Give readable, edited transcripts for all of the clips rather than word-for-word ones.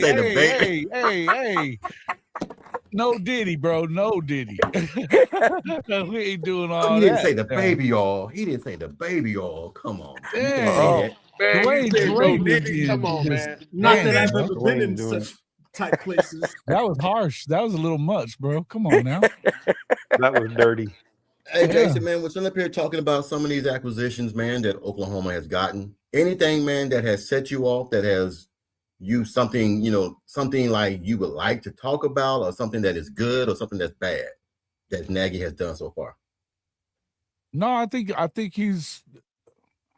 say the baby. Hey. No Diddy, bro. No Diddy. We ain't doing all He that. didn't say the baby oil. He didn't say the baby oil. Come on. You can't say Dang. that. Man, Dwayne you said no Drake was Diddy. Come being on, just man. Not that damn, I've bro. ever been in Dwayne doing such tight places. That was harsh. That was a little much, bro. Come on now. That was dirty. Hey, Yeah. Jason, man, we're still up here talking about some of these acquisitions, man, that Oklahoma has gotten. Anything, man, that has set you off, that has you something, something like you would like to talk about, or something that is good, or something that's bad that Nagy has done so far? No, I think he's.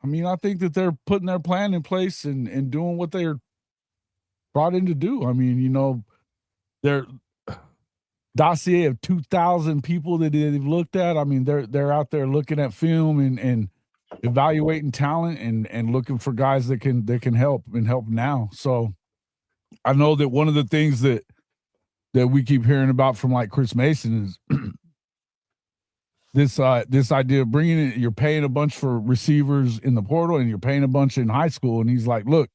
I mean, I think that they're putting their plan in place and doing what they're brought in to do. I mean, their dossier of 2,000 people that they've looked at. I mean, they're out there looking at film and evaluating talent and looking for guys that can help and help now. So I know that one of the things that we keep hearing about from like Chris Mason is this idea of bringing in, you're paying a bunch for receivers in the portal and you're paying a bunch in high school. And he's like, look,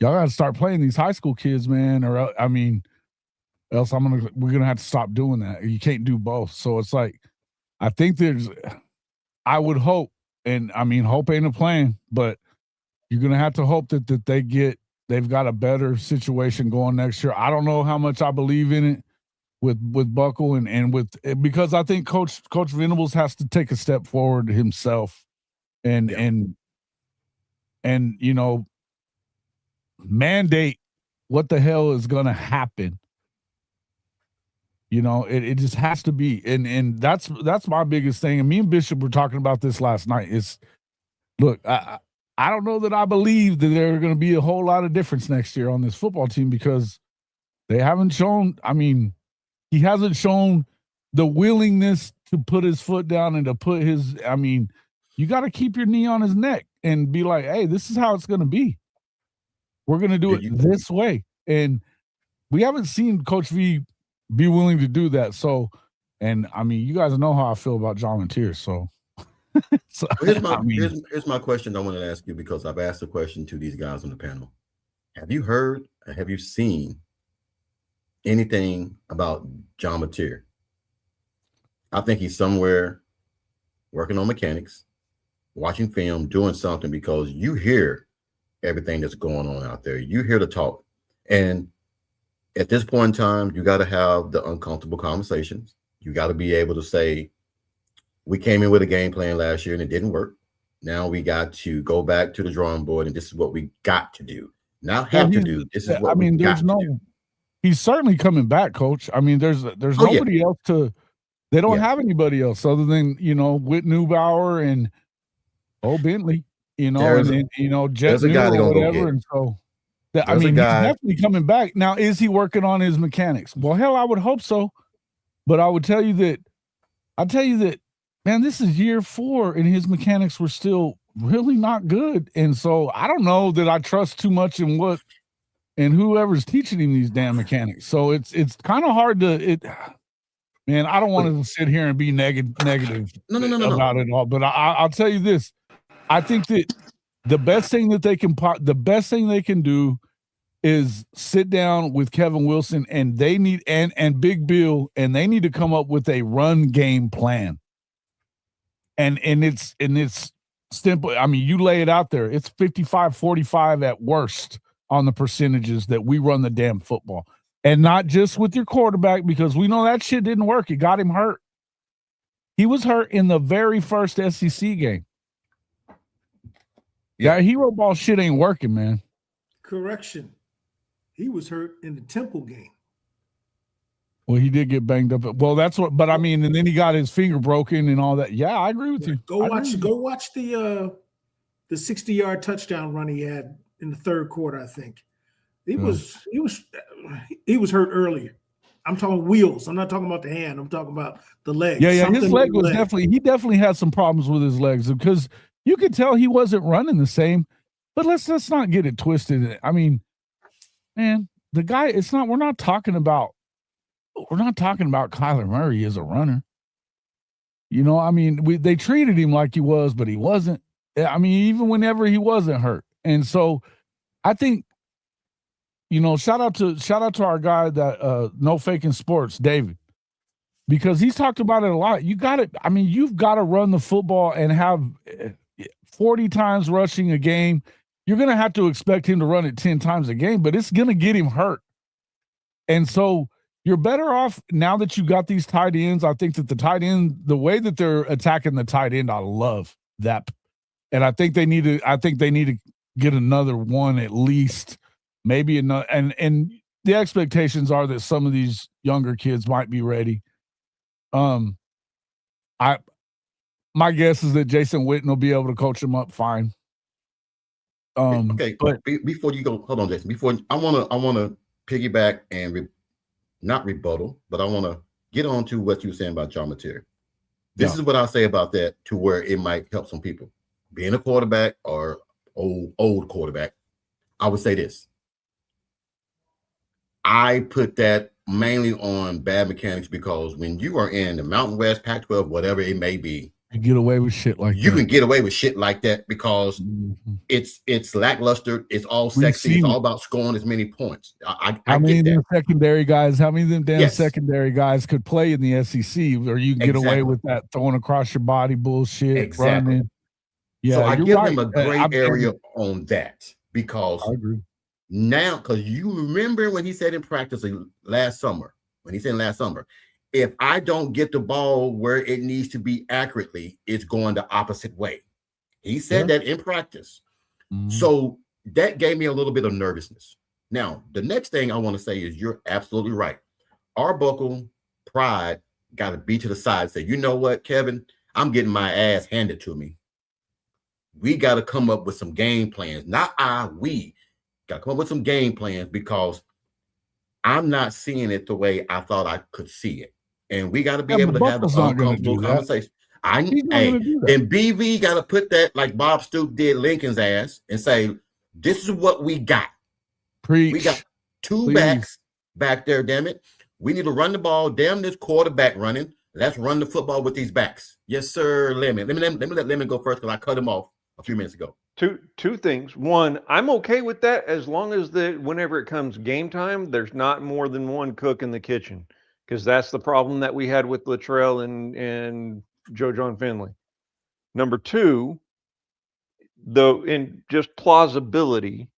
y'all got to start playing these high school kids, man. Or I mean, else we're gonna have to stop doing that. You can't do both. So it's like, I think I would hope, and I mean, hope ain't a plan, but you're gonna have to hope that they've got a better situation going next year. I don't know how much I believe in it with Buckle and with, because I think Coach Venables has to take a step forward himself and mandate what the hell is gonna happen. It just has to be, and that's my biggest thing. And me and Bishop were talking about this last night. Is look, I don't know that I believe that there are going to be a whole lot of difference next year on this football team because they haven't shown. I mean, he hasn't shown the willingness to put his foot down and to put his. I mean, you got to keep your knee on his neck and be like, hey, this is how it's going to be. We're going to do it this way, and we haven't seen Coach V be willing to do that. So, and I mean, you guys know how I feel about John Lantier. So, here's my question I want to ask you, because I've asked the question to these guys on the panel. Have you heard, or have you seen anything about John Lantier? I think he's somewhere working on mechanics, watching film, doing something, because you hear everything that's going on out there. You hear the talk. And at this point in time, you got to have the uncomfortable conversations. You got to be able to say, we came in with a game plan last year and it didn't work. Now we got to go back to the drawing board, and this is what we got to do. Not have to do. This is what we got to do. He's certainly coming back, Coach. I mean, there's nobody else they don't have anybody else other than, Whit Neubauer and Bentley, and Jet New or whatever. And so I mean, he's definitely coming back. Now, is he working on his mechanics? Well, hell, I would hope so. But I'll tell you that, man, this is year 4 and his mechanics were still really not good. And so I don't know that I trust too much in whoever's teaching him these damn mechanics. So it's kind of hard man, I don't want to sit here and be negative about it all. But I'll tell you this. I think that the best thing they can do is sit down with Kevin Wilson and they need and Big Bill, and they need to come up with a run game plan. And it's simple. I mean, you lay it out there. It's 55-45 at worst on the percentages that we run the damn football. And not just with your quarterback, because we know that shit didn't work. It got him hurt. He was hurt in the very first SEC game. Yeah, hero ball shit ain't working, man. Correction. He was hurt in the Temple game. Well, he did get banged up. Well, that's what, but I mean, and then he got his finger broken and all that. Yeah, I agree with you. Go watch the 60-yard touchdown run he had in the third quarter, I think. He was hurt earlier. I'm talking wheels. I'm not talking about the hand. I'm talking about the leg. Yeah. His leg was he definitely had some problems with his legs, because you could tell he wasn't running the same. But let's not get it twisted. I mean, man, the guy, we're not talking about Kyler Murray as a runner. I mean, they treated him like he was, but he wasn't. I mean, even whenever he wasn't hurt. And so I think shout out to our guy that No Faking Sports, David, because he's talked about it a lot. You've got to run the football and have 40 times rushing a game. You're going to have to expect him to run it 10 times a game, but it's going to get him hurt. And so you're better off now that you got these tight ends. I think that the tight end, the way that they're attacking the tight end, I love that. And I think they need to get another one at least, maybe another. And the expectations are that some of these younger kids might be ready. My guess is that Jason Witten will be able to coach them up fine. Okay, but before you go, hold on, Jason. Before I want to piggyback and not rebuttal, but I want to get on to what you were saying about John Mateer. This is what I'll say about that, to where it might help some people. Being a quarterback or old quarterback, I would say this. I put that mainly on bad mechanics, because when you are in the Mountain West, Pac-12, whatever it may be, you get away with shit like you that. can get away with shit like that because it's lackluster. It's all sexy. It's all about scoring as many points. How many of them secondary guys secondary guys could play in the SEC, or you can get away with that throwing across your body bullshit, running. Yeah, so I give right. him a great area on that, because I agree. Now, because you remember when he said in practice last summer, if I don't get the ball where it needs to be accurately, it's going the opposite way. He said that in practice. Mm-hmm. So that gave me a little bit of nervousness. Now, the next thing I want to say is you're absolutely right. Arbuckle pride got to be to the side and say, you know what, Kevin, I'm getting my ass handed to me. We got to come up with some game plans. We got to come up with some game plans, because I'm not seeing it the way I thought I could see it. And we got to be able to have an uncomfortable conversation. Then BV got to put that, like Bob Stoops did Lincoln's ass, and say, this is what we got. Preach. We got two backs back there, damn it. We need to run the ball. Damn this quarterback running. Let's run the football with these backs. Yes, sir, Lemon. Let me let Lemon go first, because I cut him off a few minutes ago. Two things. One, I'm okay with that as long as whenever it comes game time, there's not more than one cook in the kitchen, because that's the problem that we had with Luttrell and Joe John Finley. Number two, though, in just plausibility,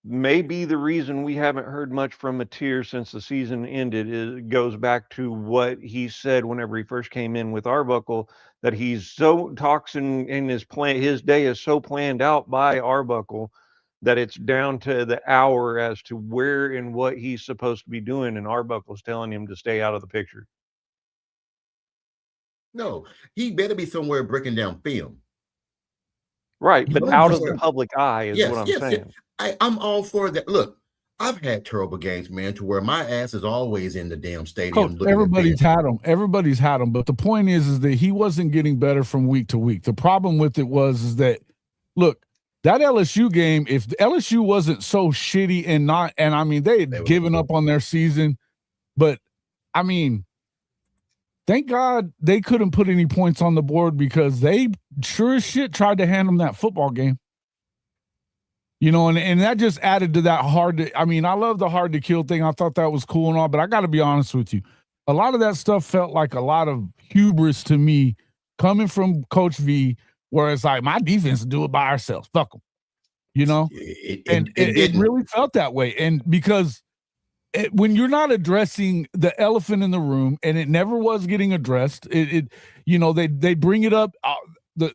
may be the reason we haven't heard much from Mateer since the season ended. It goes back to what he said whenever he first came in with Arbuckle, that he's so in his plan, his day is so planned out by Arbuckle that it's down to the hour as to where and what he's supposed to be doing, and Arbuckle's telling him to stay out of the picture. No, he better be somewhere breaking down film. Right, but out of the public eye is what I'm saying. I'm all for that. Look, I've had terrible games, man, to where my ass is always in the damn stadium. Coach, everybody's had them. But the point is that he wasn't getting better from week to week. The problem with it is that, look, that LSU game, if the LSU wasn't so shitty they had given up on their season, but I mean, thank God they couldn't put any points on the board, because they sure as shit tried to hand them that football game. And that just added to that I love the hard to kill thing. I thought that was cool and all, but I got to be honest with you. A lot of that stuff felt like a lot of hubris to me coming from Coach V, where it's like, my defense will do it by ourselves. Fuck them. It really felt that way. And because when you're not addressing the elephant in the room, and it never was getting addressed, they bring it up. The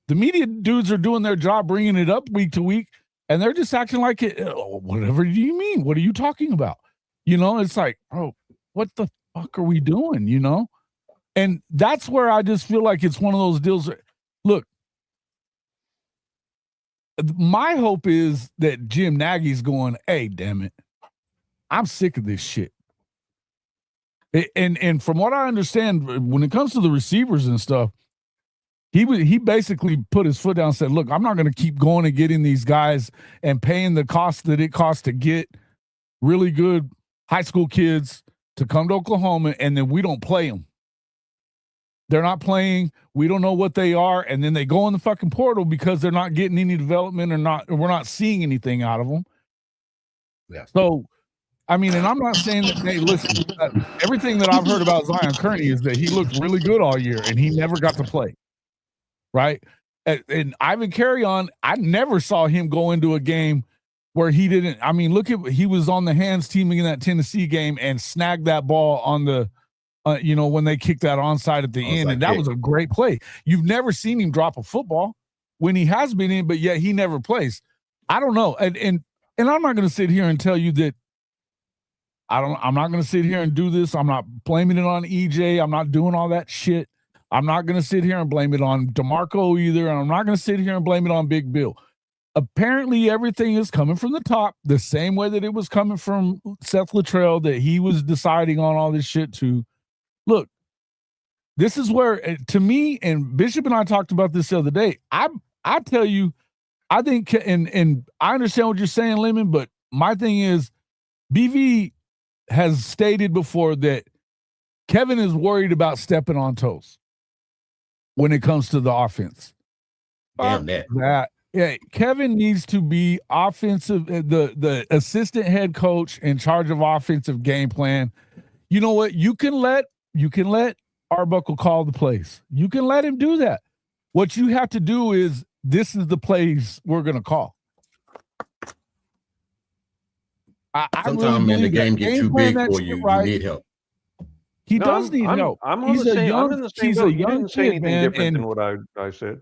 media dudes are doing their job bringing it up week to week, and they're just acting like it. Whatever do you mean? What are you talking about? It's like, oh, what the fuck are we doing? And that's where I just feel like it's one of those deals. Look, my hope is that Jim Nagy's going, hey, damn it, I'm sick of this shit. And from what I understand, when it comes to the receivers and stuff, he basically put his foot down and said, look, I'm not going to keep going and getting these guys and paying the cost that it costs to get really good high school kids to come to Oklahoma, and then we don't play them. They're not playing. We don't know what they are. And then they go in the fucking portal because they're not getting any development or we're not seeing anything out of them. Yeah. So, I mean, and I'm not saying that. Hey, listen, everything that I've heard about Zion Kearney is that he looked really good all year and he never got to play. Right. And Ivan Carrion, I never saw him go into a game where he didn't. I mean, he was on the hands team in that Tennessee game and snagged that ball on the, when they kicked that onside at the end, and that was a great play. You've never seen him drop a football when he has been in, but yet he never plays. I don't know, and I'm not going to sit here and tell you that. I'm not going to sit here and do this. I'm not blaming it on EJ. I'm not doing all that shit. I'm not going to sit here and blame it on DeMarco either. And I'm not going to sit here and blame it on Big Bill. Apparently, everything is coming from the top, the same way that it was coming from Seth Littrell, that he was deciding on all this shit too. Look, this is where, to me, and Bishop and I talked about this the other day. I tell you, I think, and I understand what you're saying, Lemon, but my thing is, BV has stated before that Kevin is worried about stepping on toes when it comes to the offense. Damn that. Yeah, Kevin needs to be offensive, the assistant head coach in charge of offensive game plan. You know what? You can let Arbuckle call the plays. You can let him do that. What you have to do is, this is the plays we're going to call. Sometimes, man, the game gets too big for you. You need help. He does need help. He's a young kid, man. Different than what I said.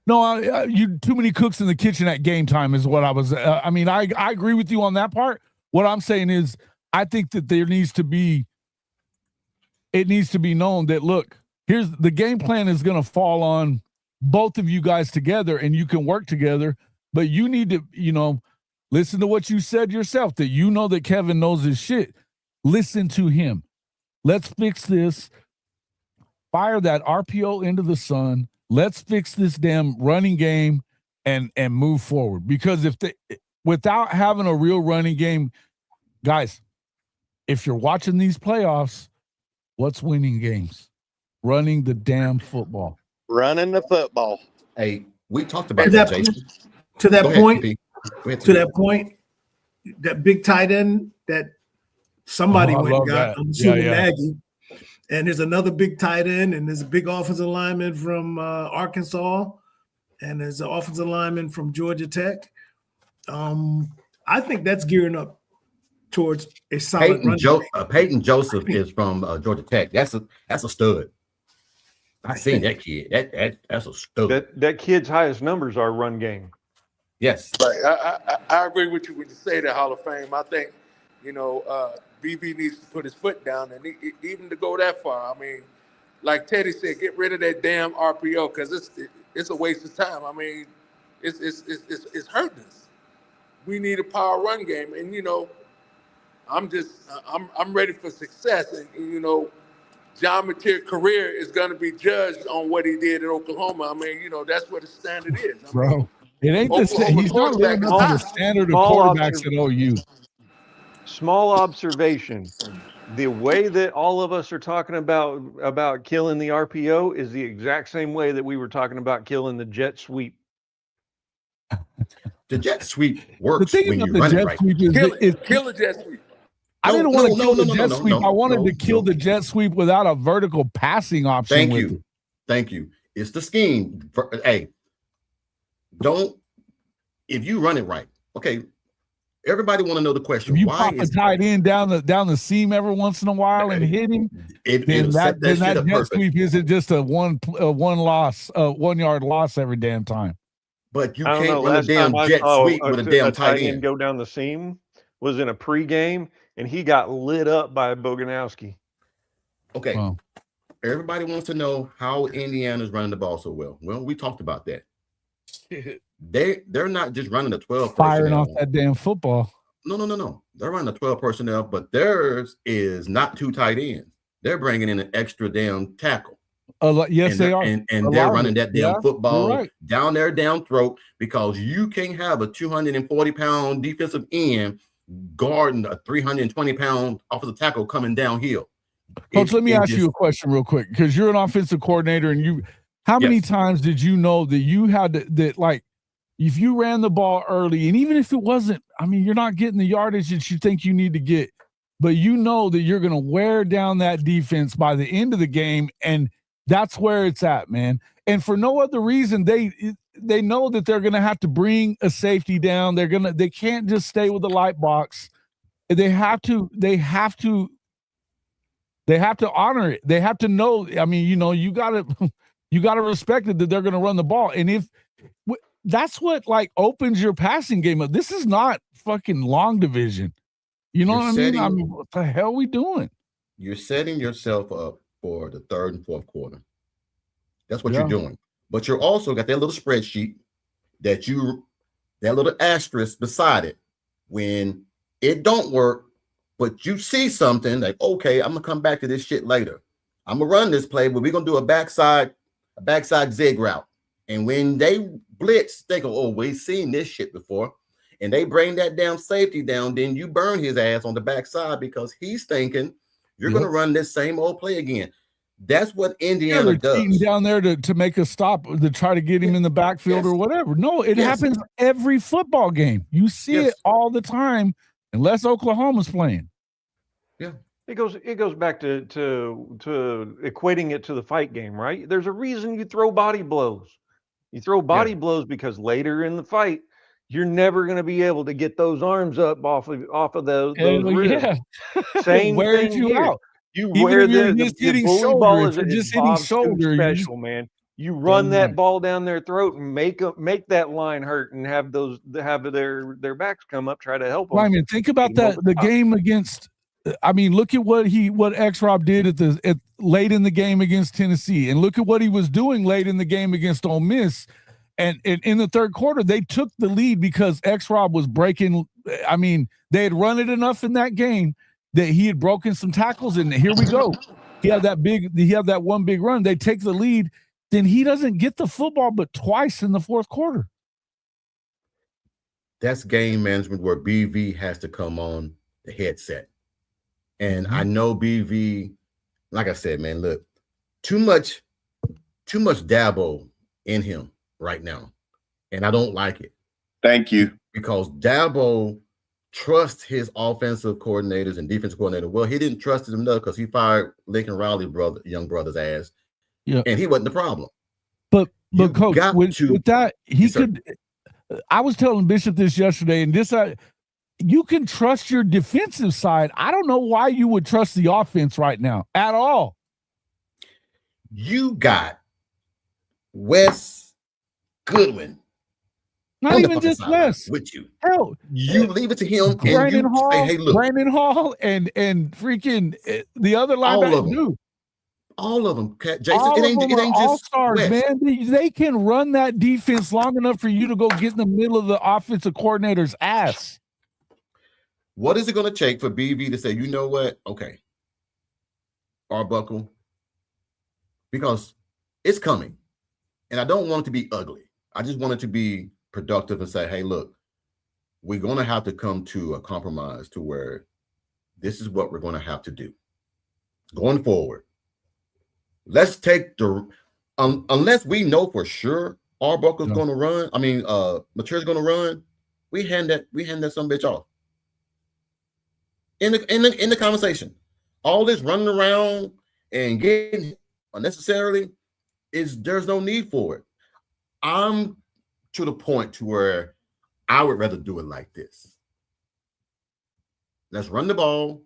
No, you too many cooks in the kitchen at game time is what I was. I agree with you on that part. What I'm saying is, I think that it needs to be known that, look, here's the game plan is going to fall on both of you guys together, and you can work together, but you need to, listen to what you said yourself, that that Kevin knows his shit. Listen to him. Let's fix this. Fire that RPO into the sun. Let's fix this damn running game and move forward. Because without having a real running game, guys, if you're watching these playoffs, what's winning games? Running the damn football. Running the football. Hey, we talked about that, Jason. To that point, that big tight end that somebody went and got, I'm assuming Nagy. And there's another big tight end, and there's a big offensive lineman from Arkansas, and there's an offensive lineman from Georgia Tech. I think that's gearing up towards a solid Peyton Joseph is from Georgia Tech. That's a stud. I seen that kid. That's a stud. That kid's highest numbers are run game. Yes. Right. I agree with you when you say that Hall of Fame. I think, BB needs to put his foot down, and even to go that far. I mean, like Teddy said, get rid of that damn RPO, because it's a waste of time. I mean, it's hurting us. We need a power run game, and I'm ready for success, and John Mateer's career is going to be judged on what he did at Oklahoma. I mean, that's what the standard is. Bro, it ain't the same. He's not living up to the standard of quarterbacks at OU. Small observation. The way that all of us are talking about killing the RPO is the exact same way that we were talking about killing the jet sweep. The jet sweep works when you run it right. Kill the jet sweep. I didn't want to kill the jet sweep. I wanted to kill the jet sweep without a vertical passing option. Thank you. It's the scheme. If you run it right, okay. Everybody want to know the question. If you pop a tight end down the seam every once in a while and hit him, then that jet sweep isn't just a 1 yard loss every damn time. But you can't run a damn jet sweep with a damn tight end. Go down the seam was in a pregame, and he got lit up by Boganowski. Okay. Wow. Everybody wants to know how Indiana's running the ball so well. Well, we talked about that. They're not just running the 12 firing off that damn football. No. They're running the 12 personnel, but theirs is not 2 tight ends. They're bringing in an extra damn tackle. Yes, they are. And they're running that damn football down their damn throat, because you can't have a 240-pound defensive end guarding a 320-pound offensive tackle coming downhill. Coach, let me ask you a question real quick, because you're an offensive coordinator, and how many times did you know that you had to, if you ran the ball early, and even if it wasn't, I mean, you're not getting the yardage that you think you need to get, but you know that you're going to wear down that defense by the end of the game, and that's where it's at, man. And for no other reason, they know that they're going to have to bring a safety down. They can't just stay with the light box. They have to honor it. They have to know. I mean, you got to respect it that they're going to run the ball. And if that's what like opens your passing game up. This is not fucking long division. You know what I mean? What the hell are we doing? You're setting yourself up for the third and fourth quarter. That's what you're doing. But you're also got that little spreadsheet that little asterisk beside it. When it don't work, but you see something like, okay, I'm gonna come back to this shit later. I'm gonna run this play, but we're gonna do a backside zig route. And when they blitz, they go, oh, we've seen this shit before. And they bring that damn safety down, then you burn his ass on the backside because he's thinking you're gonna run this same old play again. That's what Indiana does. Down there to make a stop to try to get him in the backfield or whatever. No, it happens every football game. You see it all the time, unless Oklahoma's playing. Yeah, it goes back to equating it to the fight game, right? There's a reason you throw body blows. You throw body blows because later in the fight, you're never going to be able to get those arms up off of those ribs. Same thing here. Out. You wear the bully ball is just hitting shoulder special, man. You run that ball down their throat and make that line hurt and have their backs come up, try to help them. I mean, think about the game against. I mean, look at what X-Rob did at late in the game against Tennessee, and look at what he was doing late in the game against Ole Miss. And in the third quarter, they took the lead because X-Rob was breaking. I mean, they had run it enough in that game that he had broken some tackles, and here we go. He had that one big run. They take the lead, then he doesn't get the football but twice in the fourth quarter. That's game management where BV has to come on the headset. And I know BV, like I said, man, look, too much Dabo in him right now. And I don't like it. Thank you. Because Dabo trusts his offensive coordinators and defensive coordinator. Well, he didn't trust him enough because he fired Lincoln Riley young brother's ass. Yeah. And he wasn't the problem. But coach, with that, he could. I was telling Bishop this yesterday, and you can trust your defensive side. I don't know why you would trust the offense right now at all. You got Wes Goodwin. Not even just Wes. With you. Hell, you leave it to him and you say, hey, look. Brandon Hall and freaking the other linebacker. All of them. Jason, it ain't just all-stars, man. They can run that defense long enough for you to go get in the middle of the offensive coordinator's ass. What is it going to take for BV to say, you know what? Okay. Arbuckle. Because it's coming. And I don't want it to be ugly. I just want it to be productive and say, hey, look, we're going to have to come to a compromise to where this is what we're going to have to do. Going forward. Let's take unless we know for sure Arbuckle's going to run. I mean, Material's going to run. We hand that some bitch off. In the conversation, all this running around and getting unnecessarily there's no need for it. I'm to the point to where I would rather do it like this. Let's run the ball,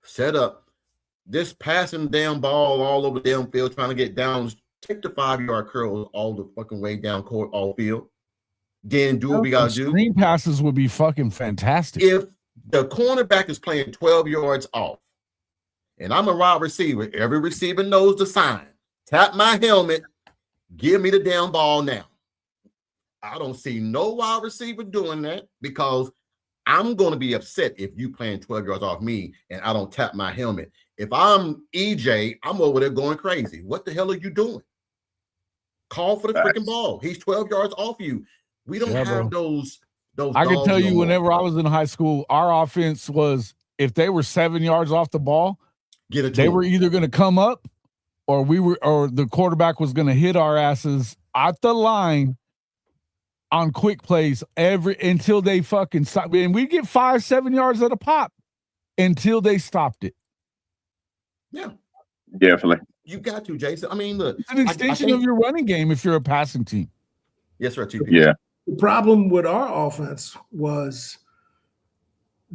set up. This passing damn ball all over the damn field, trying to get down, take the 5-yard curl all the fucking way down court, all field. Then do what we got to do. Screen passes would be fucking fantastic. If the cornerback is playing 12 yards off, and I'm a wide receiver, every receiver knows the sign. Tap my helmet, give me the damn ball now. I don't see no wide receiver doing that because I'm going to be upset if you playing 12 yards off me and I don't tap my helmet. If I'm EJ, I'm over there going crazy. What the hell are you doing? Call for the freaking ball. He's 12 yards off you. We don't have those. I can tell you, whenever I was in high school, our offense was, if they were 7 yards off the ball, they were either going to come up or the quarterback was going to hit our asses at the line on quick plays until they fucking stop. And we get 5-7 yards at a pop until they stopped it. Yeah, Definitely. you got to, Jason. I mean, look, It's an extension of your running game if you're a passing team. yes, sir. TP. Yeah. The problem with our offense was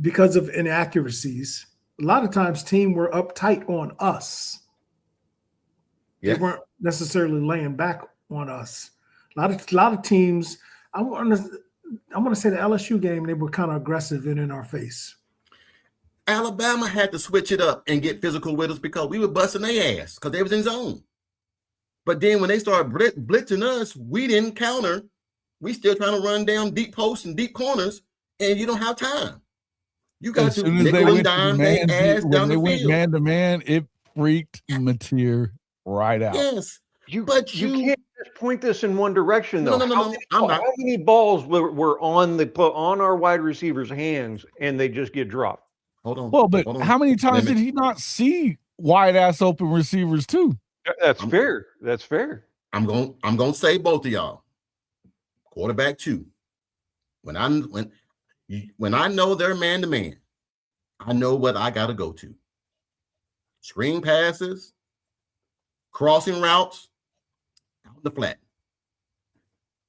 because of inaccuracies. A lot of times, teams were uptight on us. Yes. They weren't necessarily laying back on us. A lot of teams. I want to say the LSU game, they were kind of aggressive and in our face. Alabama had to switch it up and get physical with us because we were busting their ass because they was in zone. But then when they started blitzing us, we didn't counter. We still trying to run down deep posts and deep corners, and you don't have time. You got to nickel and dime their ass down the field. Man to man, it freaked Mateer right out. Yes, You but can't just point this in one direction though. No. How many balls were on our wide receivers' hands and they just get dropped? Hold on. Well, but hold on. how many times did he not see wide ass open receivers too? That's fair. That's fair. I'm gonna say both of y'all. Quarterback 2. When I know they're man to man, I know what I gotta go to. Screen passes, crossing routes, out the flat.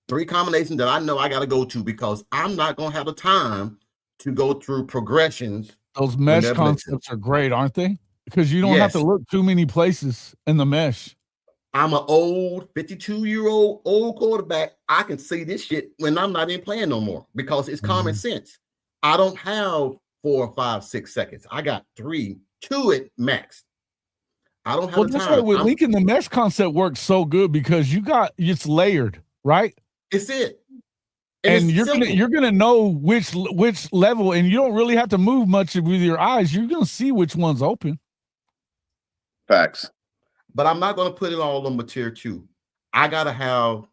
3 combinations that I know I gotta go to because I'm not gonna have the time to go through progressions. Those mesh concepts are great, aren't they? Because you don't have to look too many places in the mesh. I'm an old 52-year-old old quarterback. I can see this shit when I'm not even playing no more because it's common sense. I don't have 4, 5, 6 seconds. I got 3, 2 at max. I don't have Well, the that's time. why with Lincoln, the mesh concept works so good because it's layered, right? It's it. And you're gonna know which level, and you don't really have to move much with your eyes. You're gonna see which one's open. Facts. But I'm not going to put it all on Mateer 2. I got to have.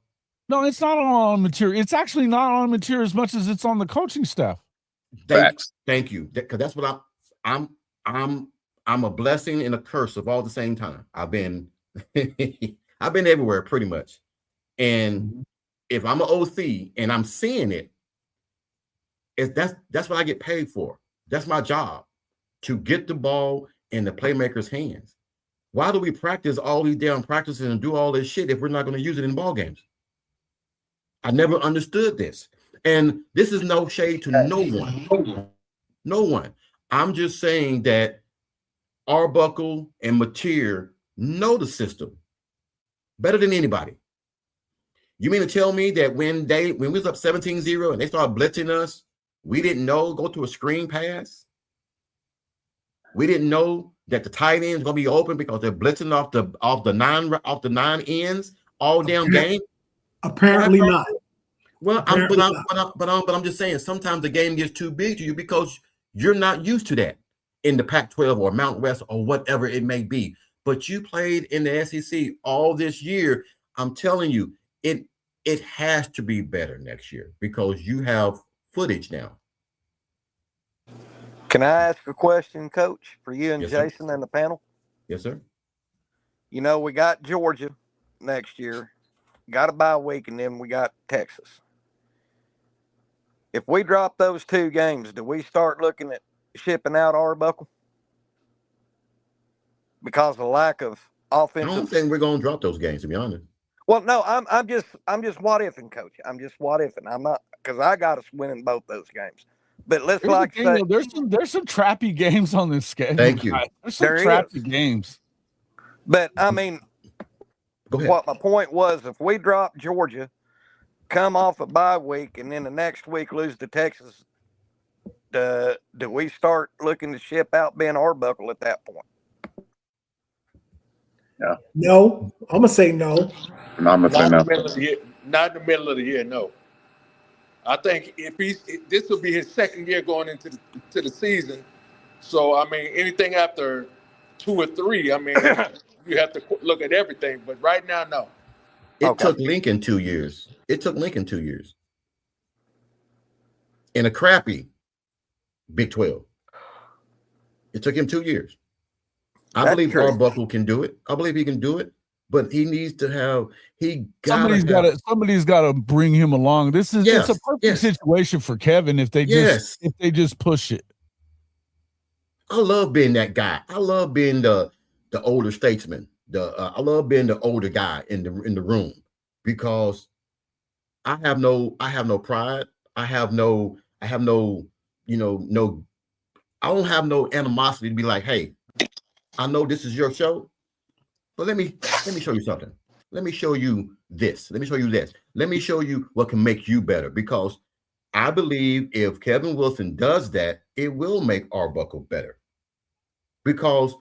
No, it's not on material. It's actually not on material as much as it's on the coaching staff. Facts. Thank you. Because that's what I'm a blessing and a curse of all the same time. I've been everywhere pretty much. And if I'm an OC and I'm seeing it, that's what I get paid for. That's my job, to get the ball in the playmaker's hands. Why do we practice all these damn practices and do all this shit if we're not going to use it in ball games? I never understood this. And this is no shade to no one. No one. I'm just saying that Arbuckle and Mateer know the system better than anybody. You mean to tell me that when we was up 17-0 and they started blitzing us, we didn't know go to a screen pass? We didn't know that the tight end is going to be open because they're blitzing off the 9 ends all damn game? Apparently not. Well, but I'm just saying sometimes the game gets too big to you because you're not used to that in the Pac-12 or Mountain West or whatever it may be. But you played in the SEC all this year. I'm telling you, it has to be better next year because you have footage now. Can I ask a question, Coach, for you and Yes, sir. Jason and the panel? Yes, sir. You know, we got Georgia next year, got a bye week, and then we got Texas. If we drop those 2 games, do we start looking at shipping out Arbuckle? Because of lack of offensive. I don't think we're going to drop those games, to be honest. Well, no, I'm just what ifing, Coach. I'm just what ifing. I'm not, because I got us winning both those games. But let's say there's some trappy games on this schedule. Thank you. There's some trappy games. But I mean, Go ahead. what my point was, if we drop Georgia, come off a bye week, and then the next week lose to Texas, do we start looking to ship out Ben Arbuckle at that point? Yeah. No, I'm gonna say no. And I'm gonna say Not no. in the middle of the year. Not in the middle of the year. No. I think this will be his 2nd year going into the season. So I mean, anything after 2 or 3, I mean, you have to look at everything. But right now, no. It took Lincoln 2 years. In a crappy Big 12. It took him 2 years. I believe Arbuckle can do it. I believe he can do it. but he needs to have. Somebody's got to bring him along. It's a perfect situation for Kevin if they just push it. I love being that guy. I love being the older statesman. I love being the older guy in the room because I have no pride. I don't have no animosity to be like, hey, I know this is your show, but let me show you something. Let me show you this. Let me show you this. Let me show you what can make you better. Because I believe if Kevin Wilson does that, it will make Arbuckle better. Because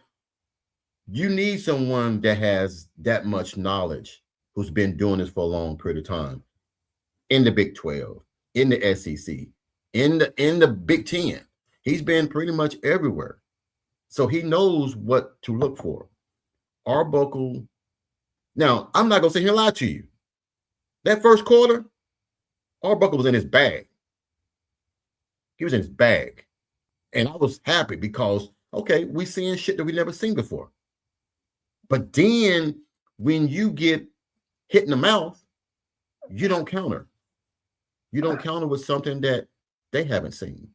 you need someone that has that much knowledge, who's been doing this for a long period of time, in the Big 12, in the SEC, in the Big 10. He's been pretty much everywhere. So he knows what to look for. Arbuckle. Now, I'm not going to sit here and lie to you. That first quarter, Arbuckle was in his bag. He was in his bag. And I was happy because, okay, we seeing shit that we never seen before. But then when you get hit in the mouth, you don't counter. You don't counter with something that they haven't seen.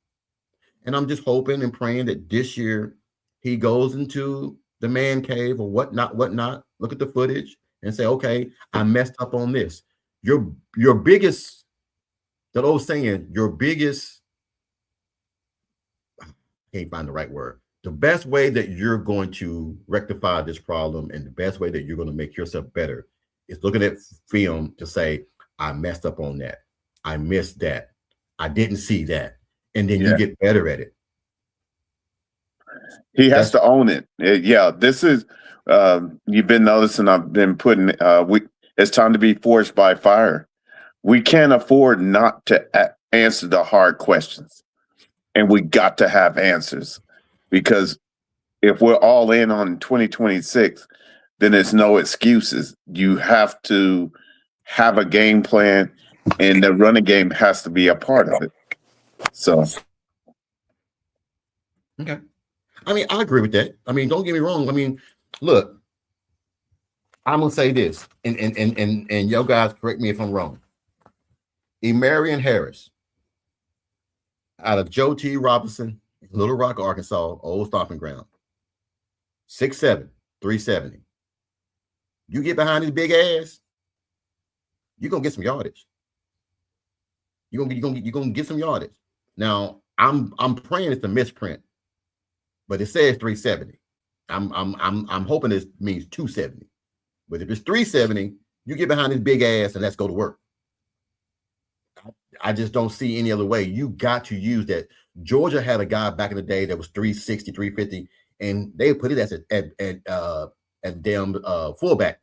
And I'm just hoping and praying that this year he goes into the man cave or whatnot, look at the footage and say, okay, I messed up on this. Your biggest, that old saying, your biggest, I can't find the right word. The best way that you're going to rectify this problem and the best way that you're going to make yourself better is looking at film to say, I messed up on that. I missed that. I didn't see that. And then you get better at it. He has to own it. This is, you've been noticing, I've been putting, it's time to be forged by fire. We can't afford not to answer the hard questions. And we got to have answers. Because if we're all in on 2026, then there's no excuses. You have to have a game plan, and the running game has to be a part of it. So, okay. I mean, I agree with that. I mean, don't get me wrong. I mean, look, I'm gonna say this, and yo guys, correct me if I'm wrong. Emarian Harris, out of Joe T. Robinson, Little Rock, Arkansas, old stomping ground. 6'7", 370. You get behind his big ass, you're gonna get some yardage. You're gonna get some yardage. Now, I'm praying it's a misprint, but it says 370. I'm hoping this means 270. But if it's 370, you get behind his big ass and let's go to work. I just don't see any other way. You got to use that. Georgia had a guy back in the day that was 360, 350, and they put it as at damn fullback.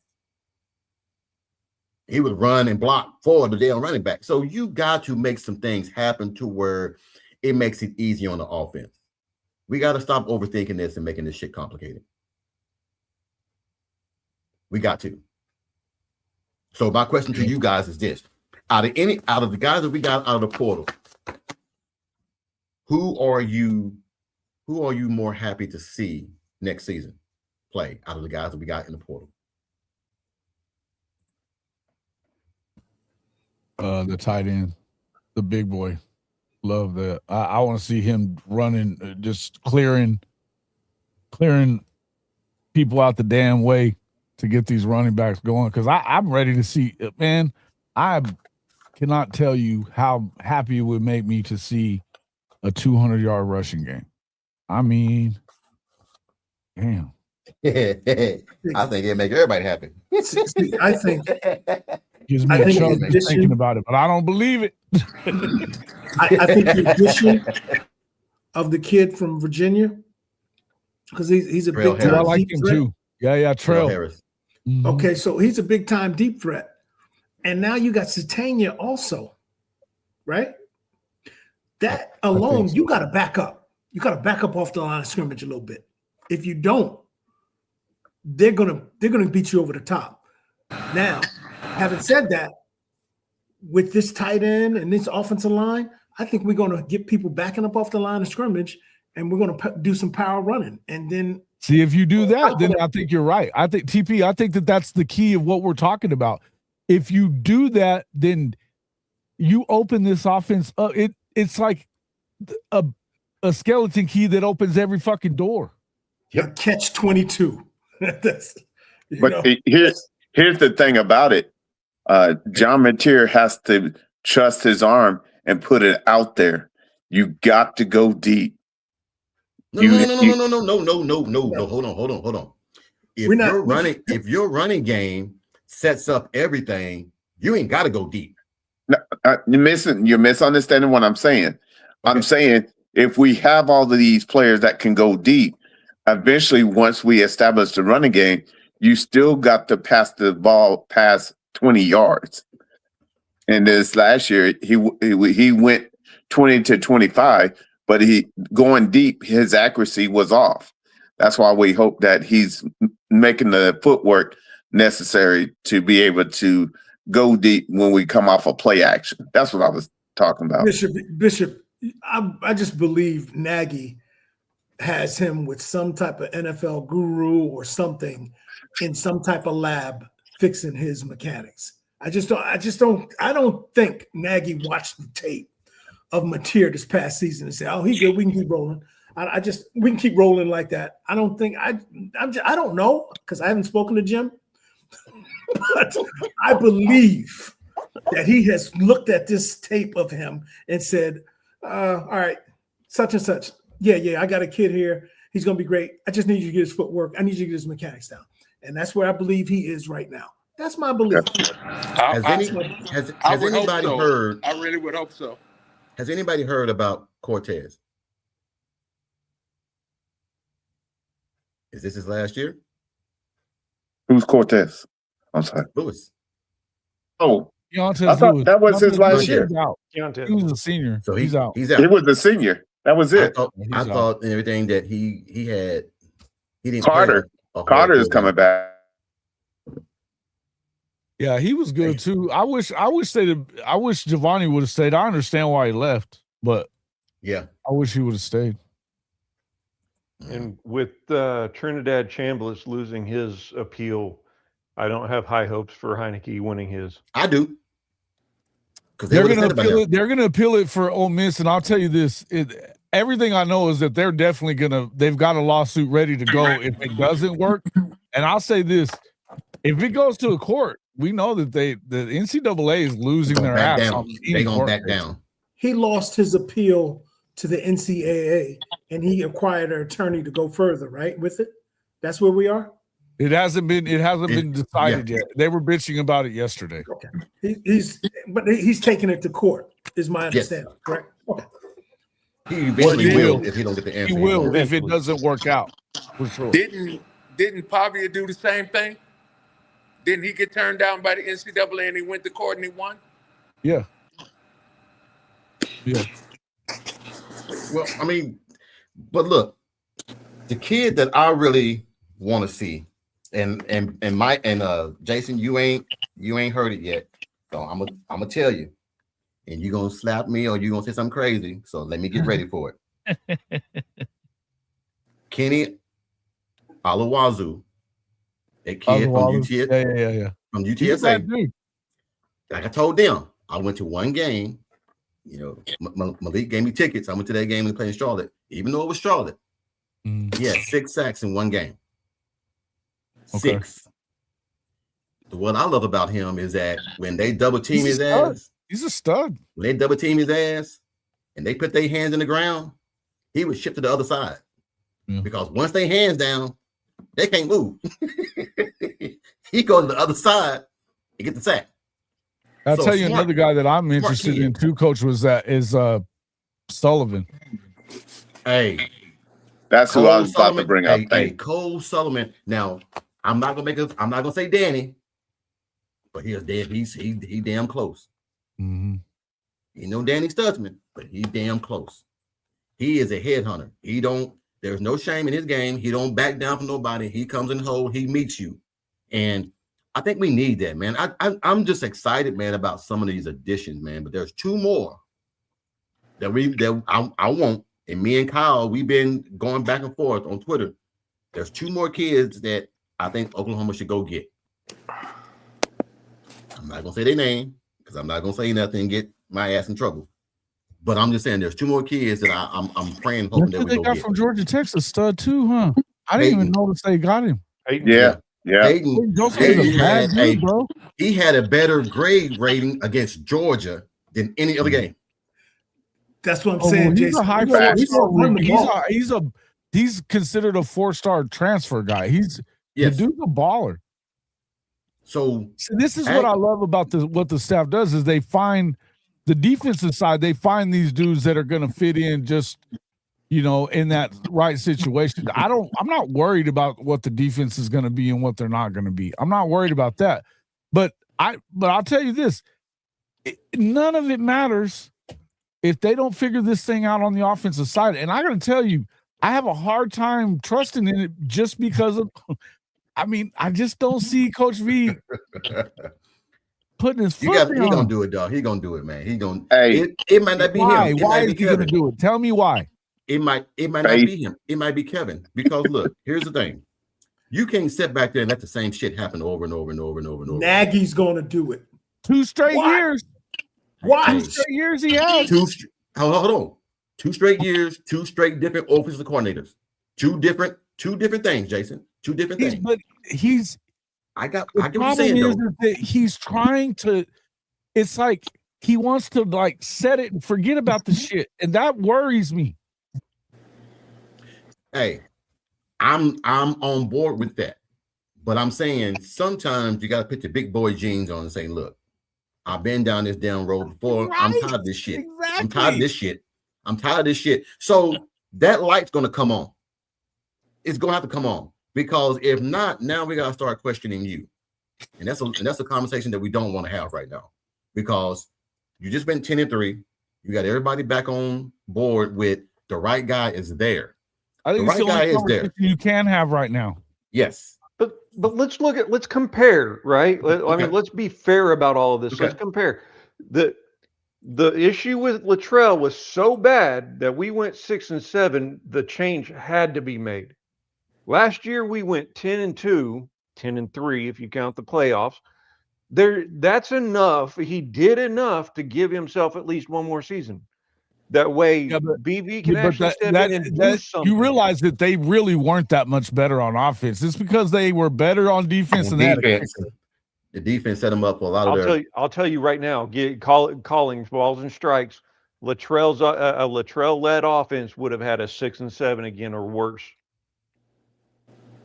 He would run and block for the damn running back. So you got to make some things happen to where it makes it easy on the offense. We got to stop overthinking this and making this shit complicated. We got to. So my question to you guys is this. Out of the guys that we got out of the portal, who are you more happy to see next season play out of the guys that we got in the portal? The tight end, the big boy. Love that. I want to see him running, just clearing people out the damn way to get these running backs going. Because I'm ready to see, man. I cannot tell you how happy it would make me to see a 200-yard rushing game. I mean, damn. I think it'd make everybody happy. I think gives me a chunk thinking about it, but I don't believe it. I think the addition of the kid from Virginia, because he's a big time. I like him threat. too. Yeah, Trail Harris. Mm-hmm. Okay, so he's a big time deep threat, and now you got Satania also, right? That alone, you got to back up. You got to back up off the line of scrimmage a little bit. If you don't, they're gonna beat you over the top. Now, having said that, with this tight end and this offensive line, I think we're going to get people backing up off the line of scrimmage, and we're going to do some power running. And then See, if you do that, then I think you're right. I think TP. I think that's the key of what we're talking about. If you do that, then you open this offense up. It's like a skeleton key that opens every fucking door. Yep. Catch 22. But here's the thing about it. John Mateer has to trust his arm and put it out there. You got to go deep. No. Hold on. If your running game sets up everything, you ain't got to go deep. No, you're misunderstanding what I'm saying. Okay. I'm saying if we have all of these players that can go deep, eventually once we establish the running game, you still got to pass the ball past 20 yards. And this last year, he went 20 to 25, but he going deep, his accuracy was off. That's why we hope that he's making the footwork necessary to be able to go deep when we come off a play action. That's what I was talking about. Bishop, I just believe Nagy has him with some type of NFL guru or something in some type of lab fixing his mechanics. I don't think Nagy watched the tape of Mateer this past season and said, "Oh, he's good. We can keep rolling." We can keep rolling like that. I don't think I don't know because I haven't spoken to Jim, but I believe that he has looked at this tape of him and said, "All right, such and such. Yeah, I got a kid here. He's going to be great. I just need you to get his footwork. I need you to get his mechanics down." And that's where I believe he is right now. That's my belief. Has anybody heard? I really would hope so. Has anybody heard about Cortez? Is this his last year? Who's Cortez? I'm sorry. Lewis. Oh, Keontez I thought Lewis. that was his last year. He was a senior. So he's out. He's out. He was a senior. That was it. I thought everything that he had. He didn't. Carter is coming back. Yeah, he was good too. I wish Giovanni would have stayed. I understand why he left, but yeah, I wish he would have stayed. And with Trinidad Chambliss losing his appeal, I don't have high hopes for Heineke winning his. I do. Because They're going to appeal it. They're going to appeal it for Ole Miss, and I'll tell you this: everything I know is that they're definitely going to. They've got a lawsuit ready to go if it doesn't work. And I'll say this: if it goes to a court, we know that the NCAA is losing their ass. They're going to back down. He lost his appeal to the NCAA, and he acquired an attorney to go further, right, with it? That's where we are? It hasn't been decided yet. They were bitching about it yesterday. Okay. He's taking it to court, is my understanding, correct? Okay. He eventually will if he don't get the answer. He will if it doesn't work out, for sure. Didn't Pavia do the same thing? Didn't he get turned down by the NCAA and he went to court and he won? Yeah. Well, I mean, but look, the kid that I really want to see, and Mike and Jason, you ain't heard it yet, so I'm gonna tell you, and you're gonna slap me or you're gonna say something crazy. So let me get ready for it. Kenny Alawazu, a kid from from UTSA. Like I told them, I went to one game. You know, Malik gave me tickets. I went to that game and played in Charlotte, even though it was Charlotte. He had 6 sacks in one game. 6. What I love about him is that when they double team his ass, he's a stud. When they double team his ass and they put their hands in the ground, he would shift to the other side. Because once they hands down, they can't move. He goes to the other side and get the sack. I'll tell you another guy that I'm interested in too, Coach, is Sullivan. Hey, that's who I was about to bring up. Hey, Cole Sullivan. Now, I'm not gonna say Danny, but he's damn close. Mm-hmm. You know Danny Stutzman, but he's damn close. He is a headhunter. There's no shame in his game. He don't back down from nobody. He comes in the hole, he meets you. And I think we need that, man. I'm just excited, man, about some of these additions, man. But there's 2 more that I want. And me and Kyle, we've been going back and forth on Twitter. There's 2 more kids that I think Oklahoma should go get. I'm not gonna say their name because I'm not gonna say nothing and get my ass in trouble. But I'm just saying there's 2 more kids that I'm praying, hoping that we they go got get. from Georgia Tech, a stud too, huh? I didn't even notice they got him. Yeah. Hayden Joseph is a bad had dude, bro. he had a better grade rating against Georgia than any other game. That's what I'm saying, he's Jason. a high four-star. He's considered a 4-star transfer guy. The dude's a baller. So this is what I love about what the staff does is they find the defensive side. They find these dudes that are going to fit in just, in that right situation. I'm not worried about what the defense is going to be and what they're not going to be. I'm not worried about that. But I'll tell you this, none of it matters if they don't figure this thing out on the offensive side. And I got to tell you, I have a hard time trusting in it just because of, I just don't see Coach V putting his foot down. He gonna do it, dog. He gonna do it, man. He gonna. Hey, it might not be him. Why is he gonna do it? Tell me why. It might not be him. It might be Kevin. Because look, here's the thing: you can't sit back there and let the same shit happen over and over and over and over and over. Nagy's gonna do it. 2 straight years. Why? 2 straight years he has. Hold on. 2 straight years. 2 straight different offensive coordinators. Two different things, Jason. 2 different things. But I get the what you're problem saying, is though. that he's trying to. It's like he wants to set it and forget about the shit, and that worries me. Hey, I'm on board with that, but I'm saying sometimes you got to put your big boy jeans on and say, "Look, I've been down this damn road before. Right. I'm tired of this shit. Exactly. I'm tired of this shit. So that light's gonna come on. It's gonna have to come on because if not, now we gotta start questioning you, and that's a conversation that we don't want to have right now because you just been 10-3. You got everybody back on board with the right guy is there. I think the right guy is there. You can have right now. Yes. But let's compare, right? I mean, let's be fair about all of this. Okay. Let's compare. The issue with Littrell was so bad that we went 6-7. The change had to be made. Last year we went 10-2, 10-3 if you count the playoffs. That's enough. He did enough to give himself at least one more season. That way, BV can actually step in and do something. You realize that they really weren't that much better on offense. It's because they were better on defense than defense. The defense set them up for a lot of I'll tell you right now, calling balls and strikes, Littrell's a Littrell-led offense would have had a 6-7 again or worse.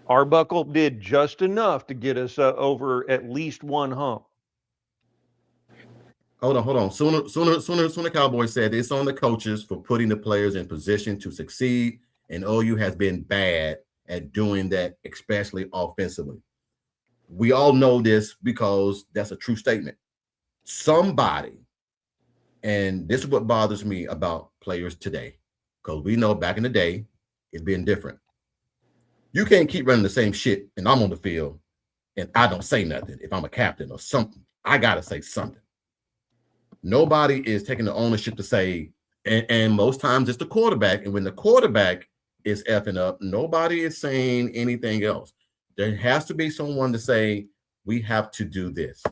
Arbuckle did just enough to get us over at least one hump. Hold on. Sooner Cowboy said it's on the coaches for putting the players in position to succeed, and OU has been bad at doing that, especially offensively. We all know this because that's a true statement. Somebody, and this is what bothers me about players today, because we know back in the day, it's been different. You can't keep running the same shit, and I'm on the field, and I don't say nothing. If I'm a captain or something, I got to say something. Nobody is taking the ownership to say, and most times it's the quarterback. And when the quarterback is effing up, nobody is saying anything else. There has to be someone to say, we have to do this.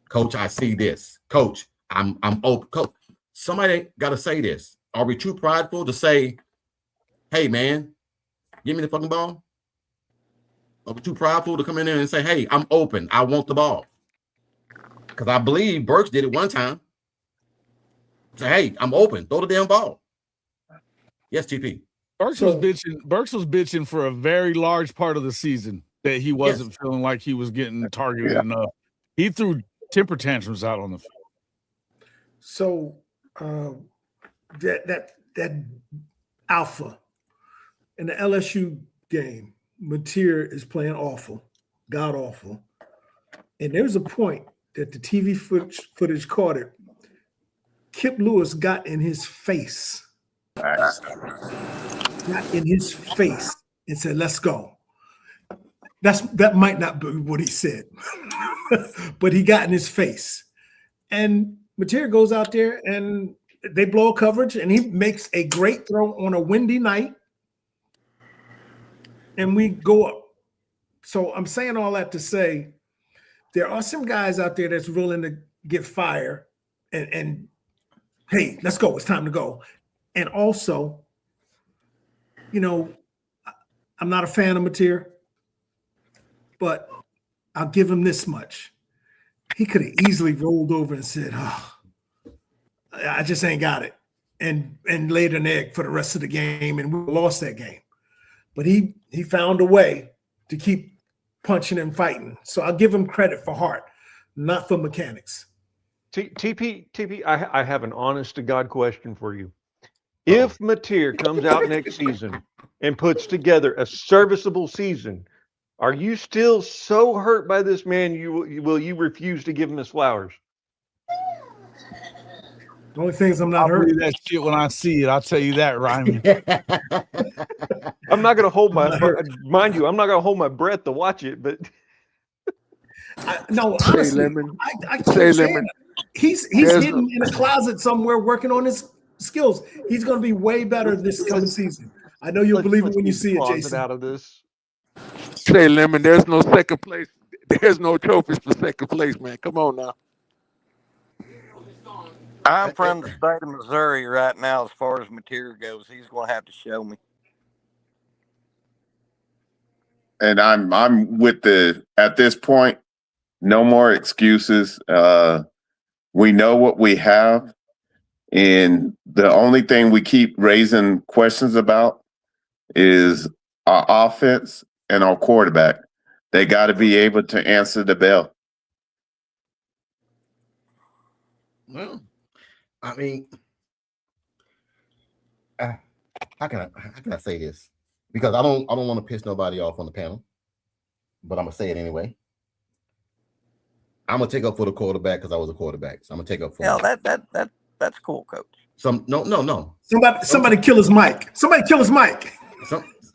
Coach, I see this. Coach, I'm open. Coach, somebody got to say this. Are we too prideful to say, hey, man, give me the fucking ball? Are we too prideful to come in there and say, hey, I'm open. I want the ball? Because I believe Burks did it one time. Say, hey, I'm open. Throw the damn ball. Yes, TP. Burks was bitching for a very large part of the season that he wasn't feeling like he was getting targeted enough. He threw temper tantrums out on the field. So that alpha in the LSU game, Mateer is playing awful, god awful. And there's a point that the TV footage caught it. Kip Lewis got in his face. Got in his face and said, let's go. That might not be what he said, but he got in his face. And Mateer goes out there and they blow coverage and he makes a great throw on a windy night. and we go up. So I'm saying all that to say there are some guys out there that's willing to get fire and hey, let's go. It's time to go. And also, you know, I'm not a fan of Mateer, but I'll give him this much. He could have easily rolled over and said, "Oh, I just ain't got it," and laid an egg for the rest of the game, and we lost that game. But he found a way to keep punching and fighting. So I'll give him credit for heart, not for mechanics. TP, I have an honest to God question for you. If Mateer comes out next season and puts together a serviceable season, are you still so hurt by this man will you refuse to give him his flowers? The only things I'm not I'll hurt. believe that shit when I see it. I'll tell you that, Ryman. I'm not going to hold mind you, I'm not going to hold my breath to watch it, but No, Say honestly, Lemon. I Say keep saying Lemon. he's There's hidden in a closet somewhere working on his skills. He's going to be way better this coming season. I know you'll believe it when you let's see keep it, the closet Jason. out of this. Say Lemon. There's no second place. There's no trophies for second place, man. Come on now. I'm from the state of Missouri right now. As far as Mateer goes, he's going to have to show me. And I'm with at this point, no more excuses. We know what we have. And the only thing we keep raising questions about is our offense and our quarterback. They got to be able to answer the bell. Well, I mean, how can I say this? Because I don't want to piss nobody off on the panel, but I'm gonna say it anyway. I'm gonna take up for the quarterback because I was a quarterback, so I'm gonna take up for. Yeah, that's cool, Coach. No. Somebody kill his mic. Somebody kill his mic.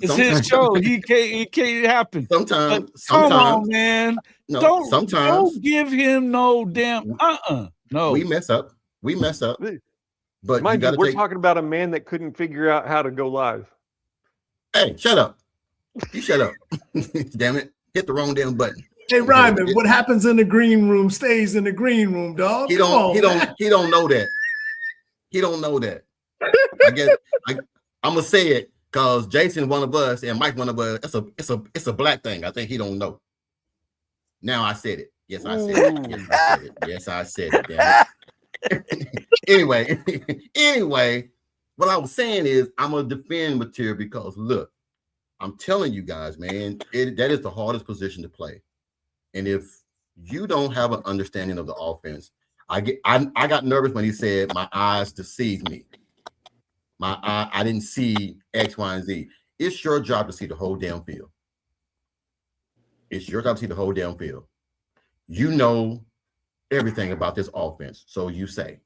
It's his show. He can't happen. Sometimes, come on, man. No, don't give him no damn. No. We mess up. But Mind you you, we're take. talking about a man that couldn't figure out how to go live. Hey, shut up! You shut up! Damn it! Hit the wrong damn button. Hey Ryman, what happens in the green room stays in the green room, dog. He don't know that. He don't know that. I guess I'm gonna say it because Jason one of us and Mike one of us. It's a black thing. I think he don't know. Now I said it. Yes, I said it. Yes, I said it. Damn it. Anyway, what I was saying is I'm gonna defend Mateer because look, I'm telling you guys, man, that is the hardest position to play. And if you don't have an understanding of the offense, I got nervous when he said my eyes deceived me. I didn't see X, Y, and Z. It's your job to see the whole damn field. It's your job to see the whole damn field. You know everything about this offense. So you say,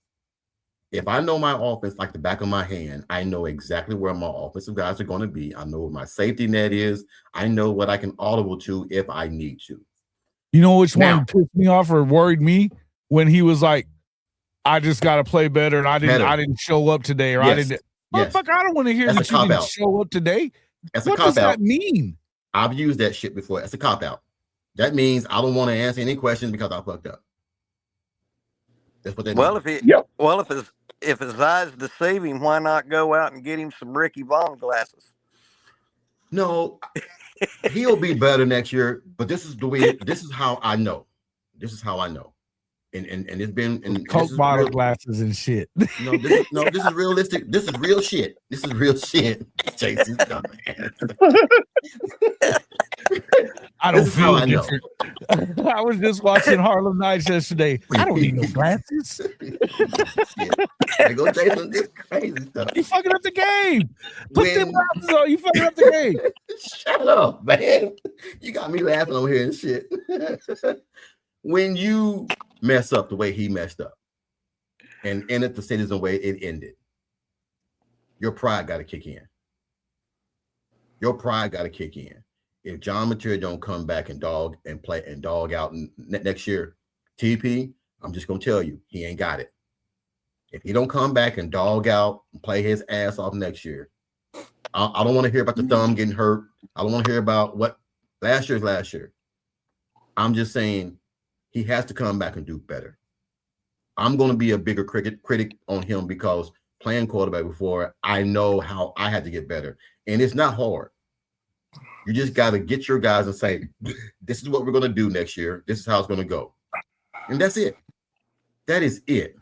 if I know my offense like the back of my hand, I know exactly where my offensive guys are going to be. I know what my safety net is. I know what I can audible to if I need to. You know which one pissed me off or worried me? When he was like, I just got to play better and I didn't show up today or I didn't. Motherfucker, I don't want to hear that you didn't show up today. What does that mean? I've used that shit before. That's a cop-out. That means I don't want to answer any questions because I fucked up. That's what they mean. If his eyes deceive him, why not go out and get him some Ricky Vaughn glasses? No, he'll be better next year. But this is how I know. This is how I know. And it's been Coke bottle glasses and shit. This is realistic. This is real shit. This is real shit. Jason's dumb man. I don't feel different. I was just watching Harlem Nights yesterday. I don't need no glasses. There go Jason. This crazy stuff. You fucking up the game. Put them glasses on. You fucking up the game. Shut up, man. You got me laughing over here and shit. When you mess up the way he messed up and ended the season the way it ended, your pride got to kick in. Your pride got to kick in. If John Mateer don't come back and dog out next year, TP, I'm just gonna tell you, he ain't got it. If he don't come back and dog out and play his ass off next year, I don't want to hear about the thumb getting hurt. I don't want to hear about what last year's last year. I'm just saying he has to come back and do better. I'm going to be a bigger critic on him because playing quarterback before, I know how I had to get better. And it's not hard. You just got to get your guys and say, this is what we're going to do next year. This is how it's going to go. And that's it. That is it.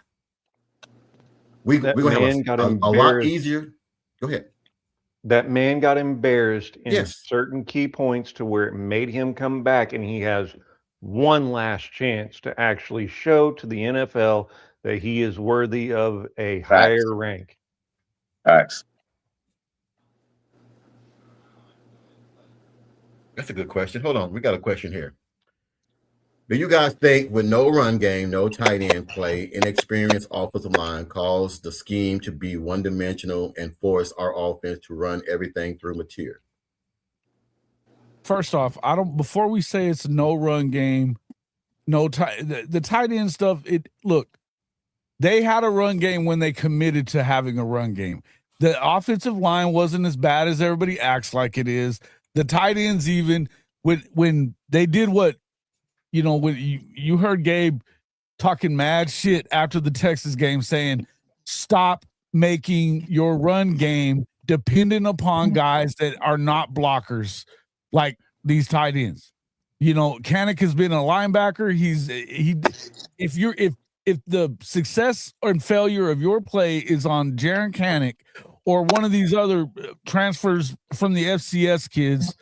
We're going to have a lot easier. Go ahead. That man got embarrassed in Yes. certain key points to where it made him come back, and he has one last chance to actually show to the NFL that he is worthy of a higher rank. Facts. That's a good question. Hold on. We got a question here. Do you guys think with no run game, no tight end play, inexperienced offensive line cause the scheme to be one-dimensional and force our offense to run everything through Mateer? First off, before we say it's no run game, no the tight end stuff, they had a run game when they committed to having a run game. The offensive line wasn't as bad as everybody acts like it is. The tight ends, even when they did what, when you heard Gabe talking mad shit after the Texas game saying, stop making your run game dependent upon guys that are not blockers like these tight ends. Kanak has been a linebacker. If the success or failure of your play is on Jaron Kanak or one of these other transfers from the FCS kids,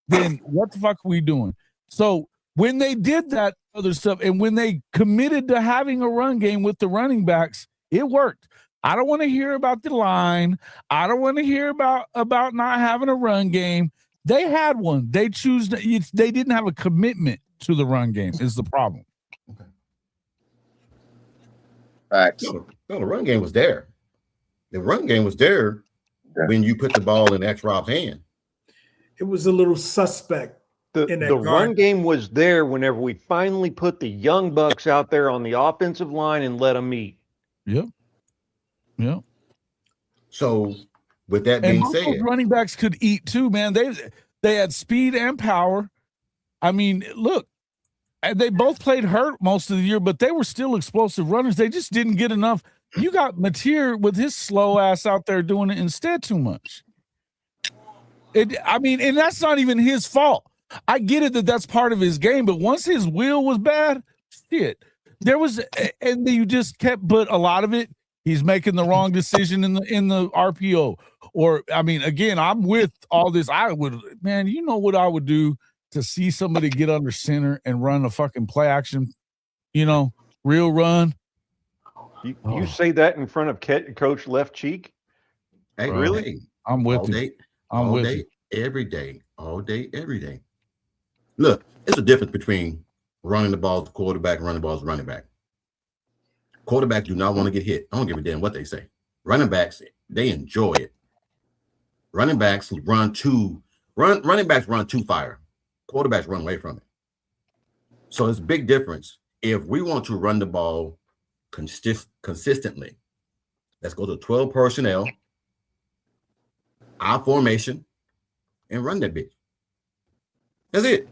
then what the fuck are we doing? So when they did that other stuff and when they committed to having a run game with the running backs, it worked. I don't want to hear about the line. I don't want to hear about not having a run game. They had one. They didn't have a commitment to the run game is the problem. Okay. Facts. No, the run game was there. The run game was there when you put the ball in X-Rob's hand. It was a little suspect. The run game was there whenever we finally put the young bucks out there on the offensive line and let them eat. Yep. So with that being said, those running backs could eat too, man. They had speed and power. I mean, look, they both played hurt most of the year, but they were still explosive runners. They just didn't get enough. You got Mateer with his slow ass out there doing it instead too much. And that's not even his fault. I get it that that's part of his game, but once his wheel was bad, shit, and you just kept, but a lot of it, he's making the wrong decision in the RPO. Or, again, I'm with all this. You know what I would do to see somebody get under center and run a fucking play action, real run. You say that in front of Coach Left Cheek? Hey, really? Hey, I'm with you. All day, every day. Look, it's a difference between running the ball to quarterback and running the ball to running back. Quarterbacks do not want to get hit. I don't give a damn what they say. Running backs, they enjoy it. Running backs run to fire. Quarterbacks run away from it. So it's a big difference. If we want to run the ball consistently, let's go to 12 personnel, our formation, and run that bitch. That's it.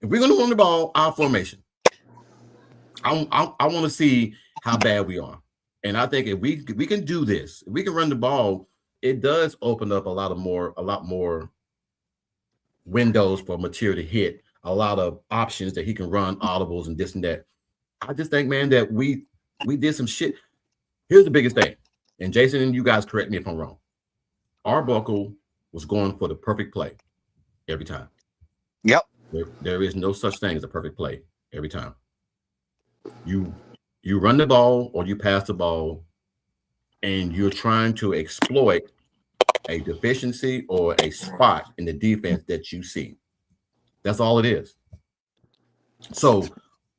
If we're going to run the ball, our formation. I want to see how bad we are. And I think if we can do this, if we can run the ball, it does open up a lot more windows for Mateer to hit, a lot of options that he can run, audibles and this and that. I just think, man, that we did some shit. Here's the biggest thing. And Jason, and you guys correct me if I'm wrong. Arbuckle was going for the perfect play every time. Yep. There is no such thing as a perfect play every time. You run the ball or you pass the ball and you're trying to exploit a deficiency or a spot in the defense that you see. That's all it is. So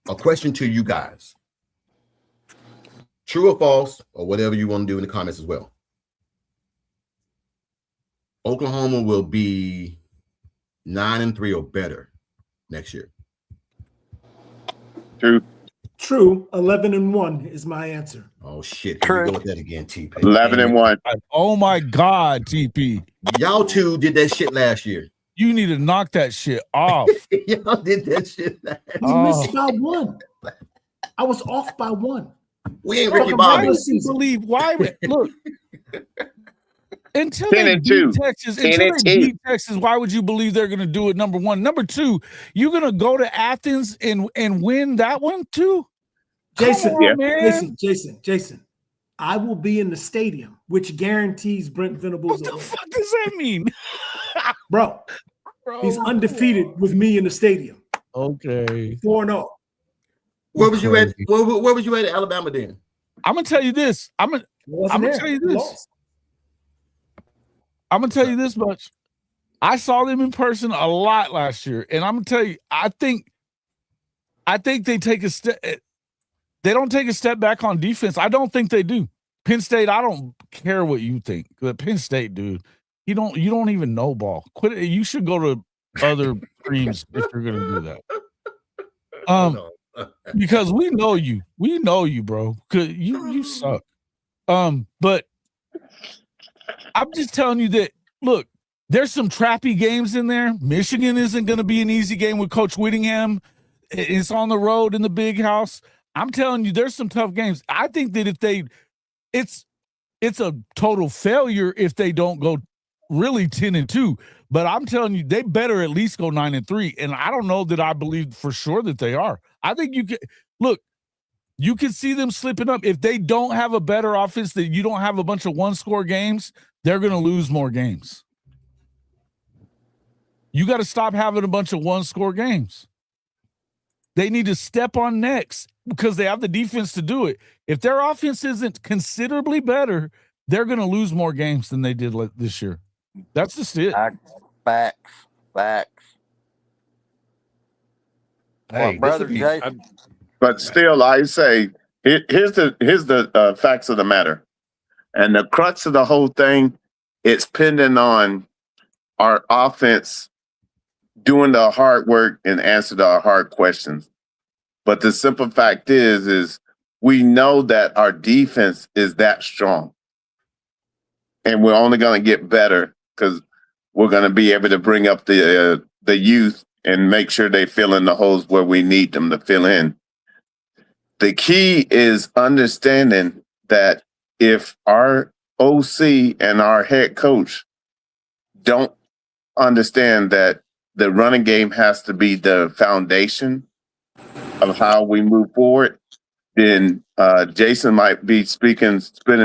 a question to you guys. True or false, or whatever you want to do in the comments as well. Oklahoma will be 9-3 or better next year. True. True. 11-1 is my answer. Oh shit! Here we True. go with that again, TP. 11-1. Oh my God, TP. Y'all two did that shit last year. You need to knock that shit off. Y'all did that shit last year. We Oh. missed by 1. I was off by 1. We ain't Ricky Fucking Why Bobby. regular would you believe? Why would look? Until 10 they and beat 2. Texas, 10 until and they 2. beat Texas, why would you believe they're going to do it? Number one, number two, you're going to go to Athens and win that one too. Jason, Come on, man. Jason. I will be in the stadium, which guarantees Brent Venables. What the fuck does that mean, Bro, bro? he's undefeated with me in the stadium. Okay, 4-0. Where was you at? Crazy. Where was you at Alabama then? I'm gonna tell you this. I'm gonna tell you this. I'm gonna tell you this much. I saw them in person a lot last year, and I'm gonna tell you, I think they take a step. They don't take a step back on defense. I don't think they do. Penn State, I don't care what you think. But Penn State, dude, you don't even know ball. Quit it. You should go to other teams if you're gonna do that. Because we know you, bro. Cause you suck. But I'm just telling you that. Look, there's some trappy games in there. Michigan isn't going to be an easy game with Coach Whittingham. It's on the road in the big house. I'm telling you, there's some tough games. I think that it's a total failure if they don't go really 10-2. But I'm telling you, they better at least go 9-3. And I don't know that I believe for sure that they are. I think you can see them slipping up. If they don't have a better offense, that you don't have a bunch of one-score games, they're going to lose more games. You got to stop having a bunch of one-score games. They need to step on necks because they have the defense to do it. If their offense isn't considerably better, they're going to lose more games than they did this year. That's just it. Facts. Hey, brother this'll be- Jason. But still, I say, here's the facts of the matter. And the crux of the whole thing, it's pending on our offense doing the hard work and answer the hard questions. But the simple fact is we know that our defense is that strong. And we're only going to get better because we're going to be able to bring up the youth and make sure they fill in the holes where we need them to fill in. The key is understanding that if our OC and our head coach don't understand that the running game has to be the foundation of how we move forward, then Jason might be spinning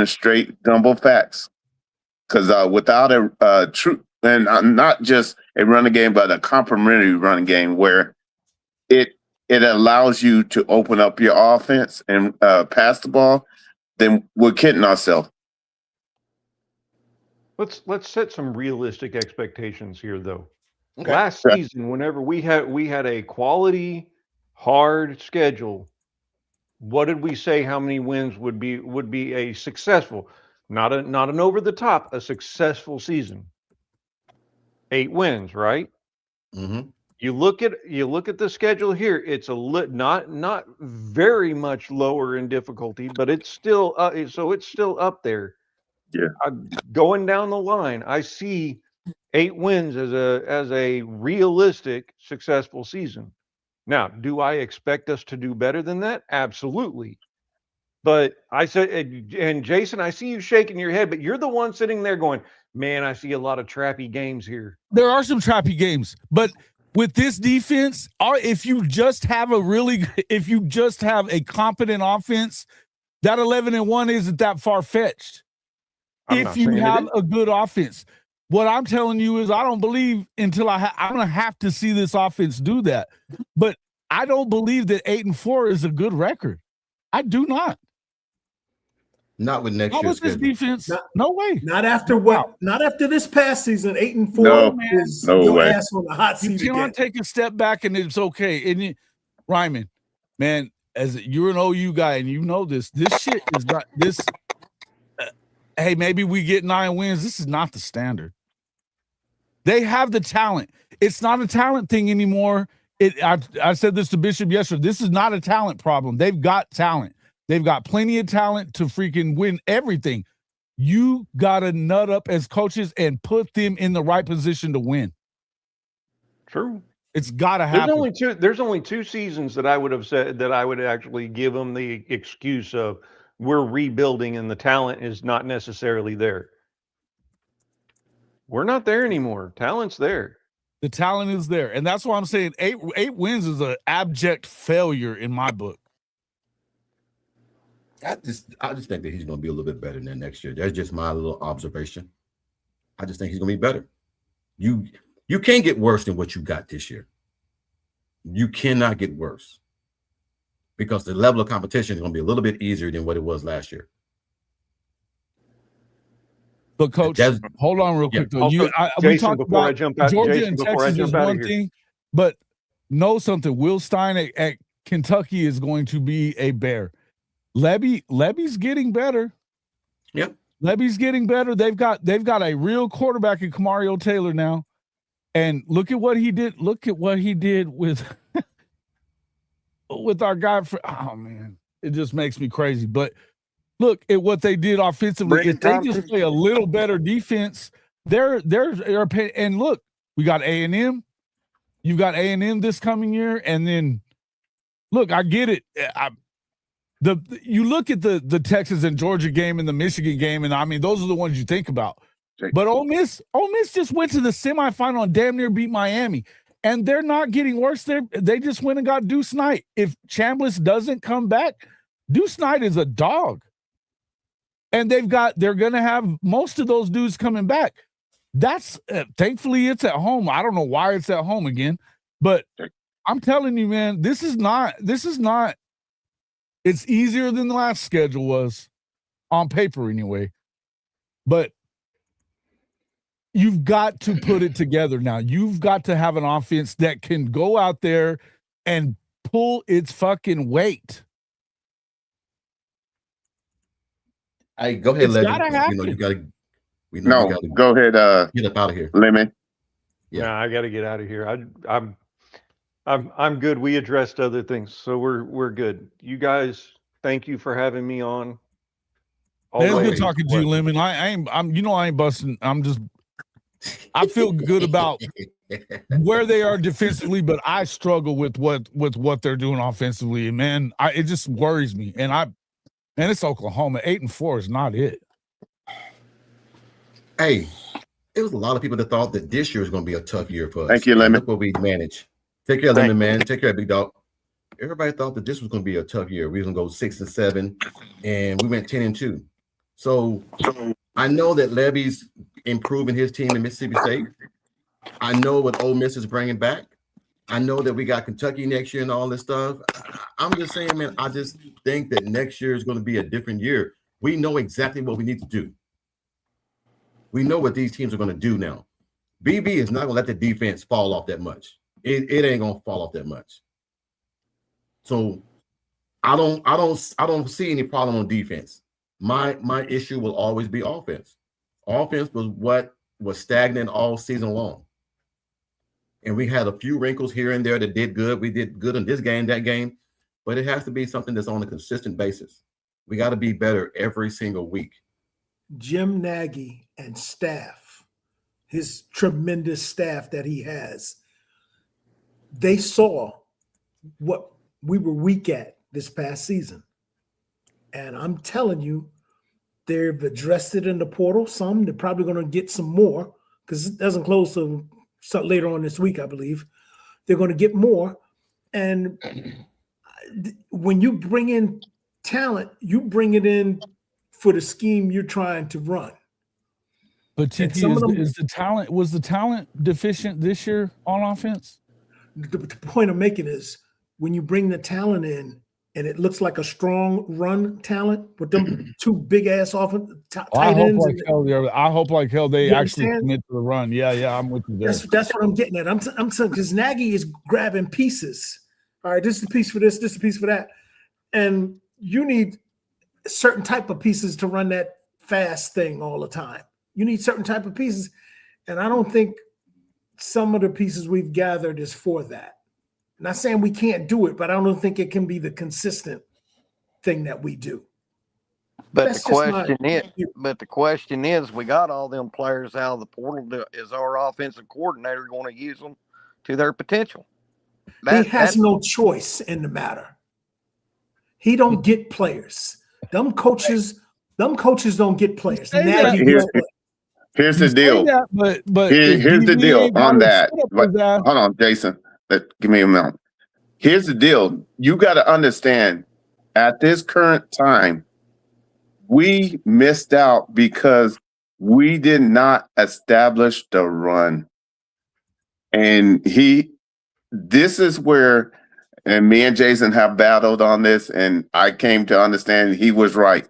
straight gumbo facts. Because without a true, and not just a running game, but a complementary running game where it allows you to open up your offense and pass the ball, then we're kidding ourselves. Let's set some realistic expectations here, though. Okay. Last Right. season, whenever we had a quality, hard schedule, what did we say? How many wins would be a successful, not an over the top, a successful season? 8 wins, right? Mm-hmm. You look at the schedule here. It's not very much lower in difficulty, but it's still it's still up there. Yeah. Going down the line, I see 8 wins as a realistic successful season. Now, do I expect us to do better than that? Absolutely. But I said, and Jason, I see you shaking your head, but you're the one sitting there going, "Man, I see a lot of trappy games here." There are some trappy games, but with this defense, if you just have a competent offense, that 11-1 isn't that far-fetched. I'm If not you saying it have is. a good offense. What I'm telling you is I don't believe until I'm going to have to see this offense do that. But I don't believe that 8-4 is a good record. I do not. Not with next Not year's with this schedule. defense. Not- No way. Not after not after this past season. 8-4 No, is no your way. ass on the hot You seat cannot again. take a step back and it's okay. And Ryman, man, as you're an OU guy and you know this shit is not this. Hey, maybe we get 9 wins. This is not the standard. They have the talent. It's not a talent thing anymore. I said this to Bishop yesterday. This is not a talent problem. They've got talent. They've got plenty of talent to freaking win everything. You got to nut up as coaches and put them in the right position to win. True. It's got to happen. There's only two seasons that I would have said that I would actually give them the excuse of we're rebuilding and the talent is not necessarily there. We're not there anymore. Talent's there. The talent is there. And that's why I'm saying eight wins is an abject failure in my book. I just think that he's going to be a little bit better than next year. That's just my little observation. I just think he's going to be better. You can't get worse than what you got this year. You cannot get worse because the level of competition is going to be a little bit easier than what it was last year. But Coach, hold on real quick. Though. We talked about Georgia and Texas is one thing, but know something. Will Stein at Kentucky is going to be a bear. Levy's getting better. Yep. Levy's getting better. They've got a real quarterback in Kamario Taylor now. And look at what he did. Look at what he did with our guy. Oh man, it just makes me crazy. But look at what they did offensively. If they just play a little better defense, they're and look, we got A&M. You got A&M this coming year, and then look, I get it. You look at the Texas and Georgia game and the Michigan game, and I mean those are the ones you think about. But Ole Miss just went to the semifinal and damn near beat Miami, and they're not getting worse. They just went and got Deuce Knight. If Chambliss doesn't come back, Deuce Knight is a dog, and they're going to have most of those dudes coming back. That's thankfully it's at home. I don't know why it's at home again, but I'm telling you, man, this is not. It's easier than the last schedule was on paper anyway, but you've got to put it together now. You've got to have an offense that can go out there and pull its fucking weight. Hey, go ahead, Levy. You got to. Go ahead. Get up out of here, Lemon. Yeah, I got to get out of here. I'm good. We addressed other things, so we're good. You guys, thank you for having me on. It's good talking to you, Lemon. I ain't busting. I feel good about where they are defensively, but I struggle with what they're doing offensively. And man, it just worries me. And it's Oklahoma. 8-4 is not it. Hey, there was a lot of people that thought that this year was going to be a tough year for us. Thank you, Lemon. Look what we managed. Take care, Lemon, man. Take care, big dog. Everybody thought that this was going to be a tough year. We was going to go 6-7, and we went 10-2. So I know that Levy's improving his team in Mississippi State. I know what Ole Miss is bringing back. I know that we got Kentucky next year and all this stuff. I'm just saying, man, I just think that next year is going to be a different year. We know exactly what we need to do. We know what these teams are going to do now. BB is not going to let the defense fall off that much. It ain't going to fall off that much. So I don't see any problem on defense. My issue will always be offense. Offense was what was stagnant all season long. And we had a few wrinkles here and there that did good. We did good in this game, that game, but it has to be something that's on a consistent basis. We got to be better every single week. Jim Nagy and staff, his tremendous staff that he has, they saw what we were weak at this past season. And I'm telling you, they've addressed it in the portal. Some, they're probably going to get some more because it doesn't close till later on this week, I believe. They're going to get more. And when you bring in talent, you bring it in for the scheme you're trying to run. But Tiki, was the talent deficient this year on offense? The point I'm making is when you bring the talent in and it looks like a strong run talent with them two big ass tight ends. I hope like hell they actually commit to the run. Yeah, I'm with you there. That's what I'm getting at. I'm saying because Nagy is grabbing pieces. All right, this is a piece for this is a piece for that. And you need a certain type of pieces to run that fast thing all the time. You need certain type of pieces. And I don't think some of the pieces we've gathered is for that. Not saying we can't do it, but I don't think it can be the consistent thing that we do. But That's the just my question is, view. we got all them players out of the portal. Is our offensive coordinator going to use them to their potential? He has no choice in the matter. He don't get players. Them coaches don't get players. Nagy Here's, gets players. here's the deal. But Here's the deal on that. But, that. hold on, Jason. Give me a moment. Here's the deal. You got to understand, at this current time, we missed out because we did not establish the run. And this is where, and me and Jason have battled on this, and I came to understand he was right.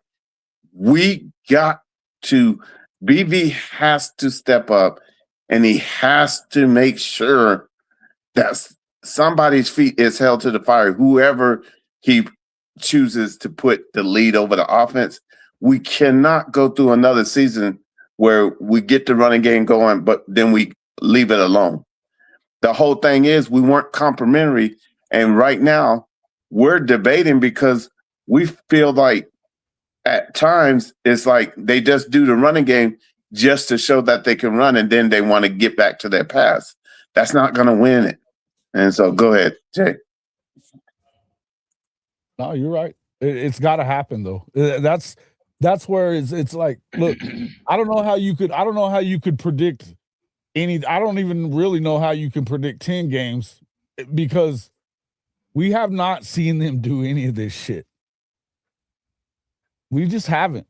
We got to, BV has to step up, and he has to make sure that somebody's feet is held to the fire, whoever he chooses to put the lead over the offense. We cannot go through another season where we get the running game going, but then we leave it alone. The whole thing is we weren't complimentary, and right now we're debating because we feel like at times it's like they just do the running game just to show that they can run, and then they want to get back to their pass. That's not going to win it. And so go ahead, Jay. No, you're right. It's got to happen though. That's where it's like, look, I don't know how you could predict I don't even really know how you can predict 10 games because we have not seen them do any of this shit. We just haven't.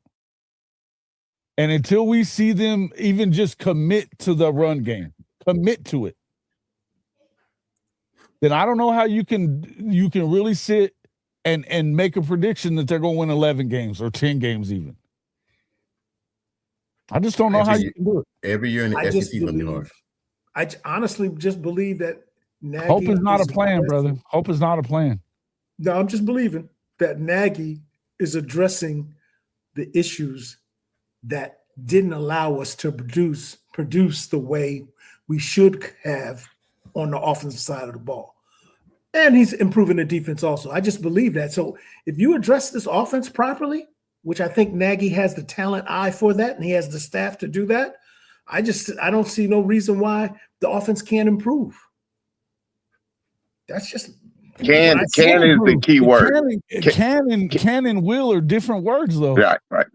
And until we see them even just commit to the run game, commit to it, then I don't know how you can really sit and make a prediction that they're going to win 11 games or 10 games even. I just don't know how you can do it. Every year in the SEC is going to be hard. I honestly just believe that Nagy hope is not a plan, brother. Hope is not a plan. No, I'm just believing that Nagy is addressing the issues that didn't allow us to produce the way we should have on the offensive side of the ball. And he's improving the defense also. I just believe that. So if you address this offense properly, which I think Nagy has the talent eye for that, and he has the staff to do that, I don't see no reason why the offense can't improve. That's just can is the key word. Can and will are different words though. Right.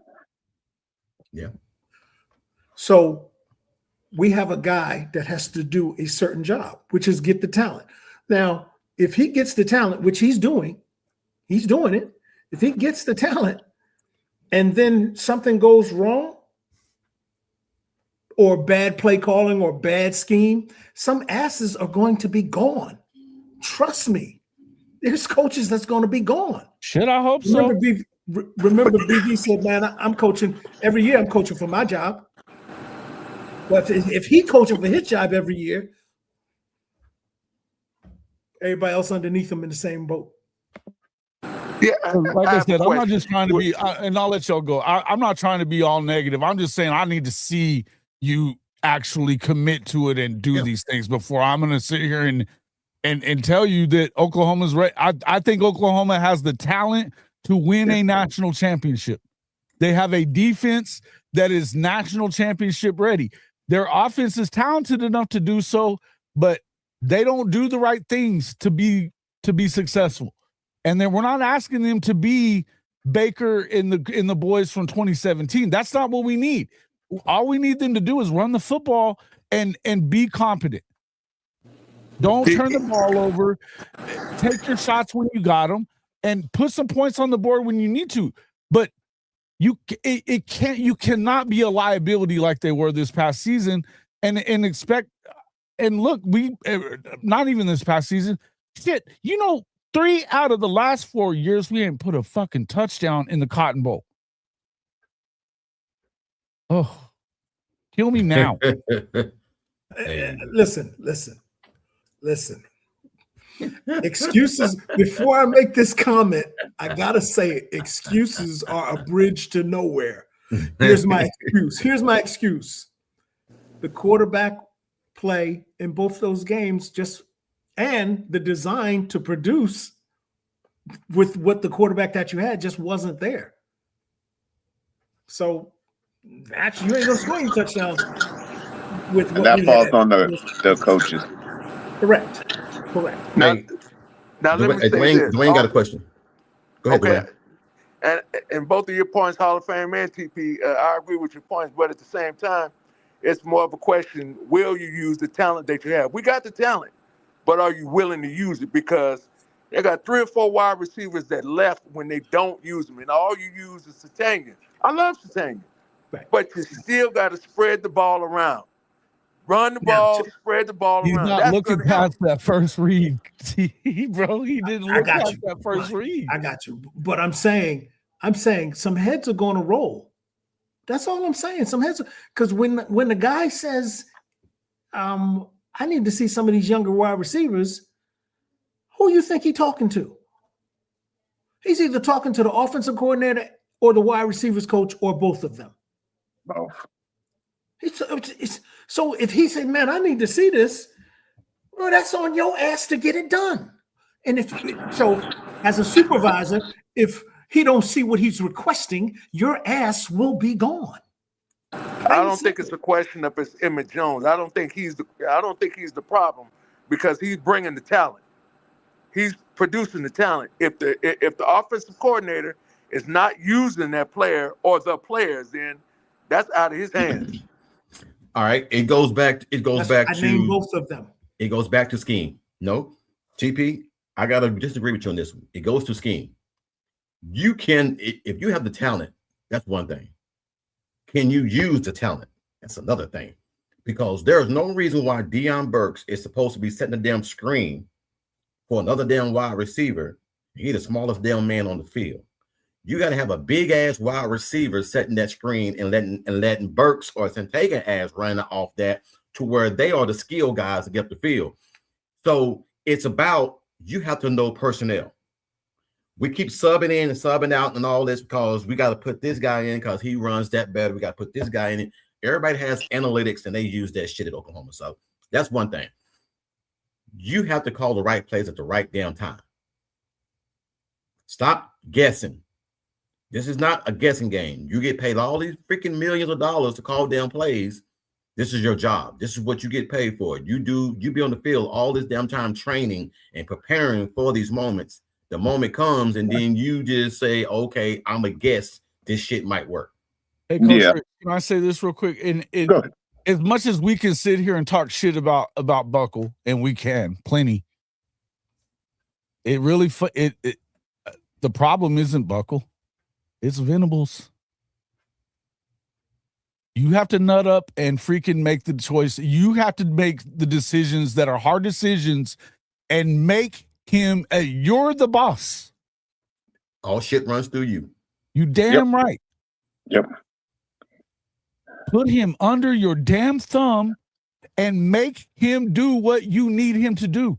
Yeah. So we have a guy that has to do a certain job, which is get the talent. Now, if he gets the talent, which he's doing it. If he gets the talent and then something goes wrong or bad play calling or bad scheme, some asses are going to be gone. Trust me. There's coaches that's going to be gone. Shit, I hope so. Remember BV said, man, I'm coaching every year. I'm coaching for my job. But if he coaching for his job every year, everybody else underneath him in the same boat. Yeah, like I said, I'm not just trying to be, and I'll let y'all go. I'm not trying to be all negative. I'm just saying I need to see you actually commit to it and do these things before I'm going to sit here and tell you that Oklahoma's right. I think Oklahoma has the talent to win a national championship. They have a defense that is national championship ready. Their offense is talented enough to do so, but they don't do the right things to be successful. And then we're not asking them to be Baker in the boys from 2017. That's not what we need. All we need them to do is run the football and be competent. Don't turn the ball over. Take your shots when you got them and put some points on the board when you need to. But you cannot be a liability like they were this past season and expect. And look, we not even this past season. Shit, 3 out of the last 4 years, we ain't put a fucking touchdown in the Cotton Bowl. Oh, kill me now. Listen. Excuses. Before I make this comment, I gotta say excuses are a bridge to nowhere. Here's my excuse. The quarterback play in both those games just and the design to produce with what the quarterback that you had just wasn't there. So actually, you ain't gonna score any touchdowns with And what that we falls had. on the coaches. Correct. Now, Hey, now let me say Dwayne, this. Dwayne got a question. Go ahead, Okay, Dwayne. and both of your points, Hall of Fame and TP, I agree with your points, but at the same time, it's more of a question: will you use the talent that you have? We got the talent, but are you willing to use it? Because they got 3 or 4 wide receivers that left when they don't use them, and all you use is Satania. I love Satania, Right. but you still got to spread the ball around. Run the Now, ball, spread the ball He's around. not That's looking gonna help. past that first read, bro. He didn't I look got past you. that first read. I got you. But I'm saying some heads are going to roll. That's all I'm saying. Some heads, because when the guy says, I need to see some of these younger wide receivers, who you think he's talking to? He's either talking to the offensive coordinator or the wide receivers coach or both of them. Both. So if he said, man, I need to see this, well, that's on your ass to get it done. And as a supervisor, if he don't see what he's requesting, your ass will be gone. I don't think it's a question of it's Emmett Jones. I don't think he's the problem, because he's bringing the talent. He's producing the talent. If the offensive coordinator is not using that player or the players, then that's out of his hands. All right. It goes back I to named both of them. It goes back to scheme. No, TP, I gotta disagree with you on this one. It goes to scheme. You can, if you have the talent, that's one thing. Can you use the talent? That's another thing. Because there is no reason why Deion Burks is supposed to be setting a damn screen for another damn wide receiver. He's the smallest damn man on the field. You got to have a big ass wide receiver setting that screen and letting Burks or Santega ass run off that to where they are the skill guys to get the field. So it's about, you have to know personnel. We keep subbing in and subbing out and all this because we got to put this guy in because he runs that better. We got to put this guy in it. Everybody has analytics and they use that shit at Oklahoma. So that's one thing. You have to call the right plays at the right damn time. Stop guessing. This is not a guessing game. You get paid all these freaking millions of dollars to call damn plays. This is your job. This is what you get paid for. You be on the field all this damn time training and preparing for these moments. The moment comes and then you just say, okay, I'm a guess this shit might work. Hey, Coach, can I say this real quick? As much as we can sit here and talk shit about Buckle, and we can plenty, it really the problem isn't Buckle, it's Venables. You have to nut up and freaking make the choice. You have to make the decisions that are hard decisions and make him. You're the boss. All shit runs through you. You damn right. Yep. Put him under your damn thumb and make him do what you need him to do.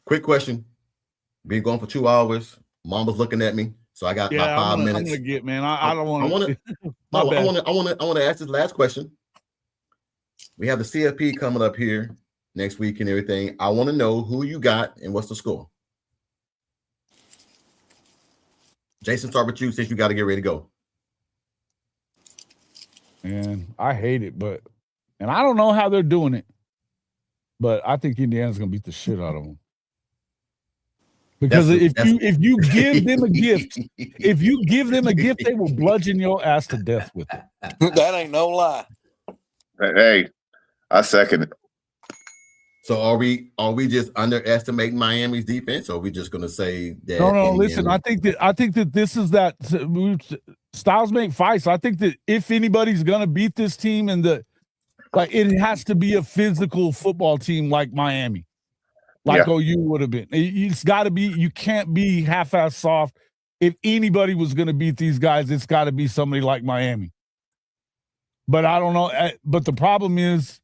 Quick question. Been going for 2 hours. Mama's looking at me, so I got about 5 minutes. I'm gonna get, man. I don't want to. I want to ask this last question. We have the CFP coming up here next week and everything. I want to know who you got and what's the score. Jason, start with you since you got to get ready to go. Man, I hate it, and I don't know how they're doing it, but I think Indiana's gonna beat the shit out of them. Because if you give them a gift, they will bludgeon your ass to death with it. That ain't no lie. Hey, I second it. So are we just underestimating Miami's defense, or are we just going to say that? No. Listen, I think that this is that styles make fights. I think that if anybody's going to beat this team, it has to be a physical football team like Miami. OU would have been. It's got to be. You can't be half-ass soft. If anybody was going to beat these guys, it's got to be somebody like Miami. But I don't know. But the problem is,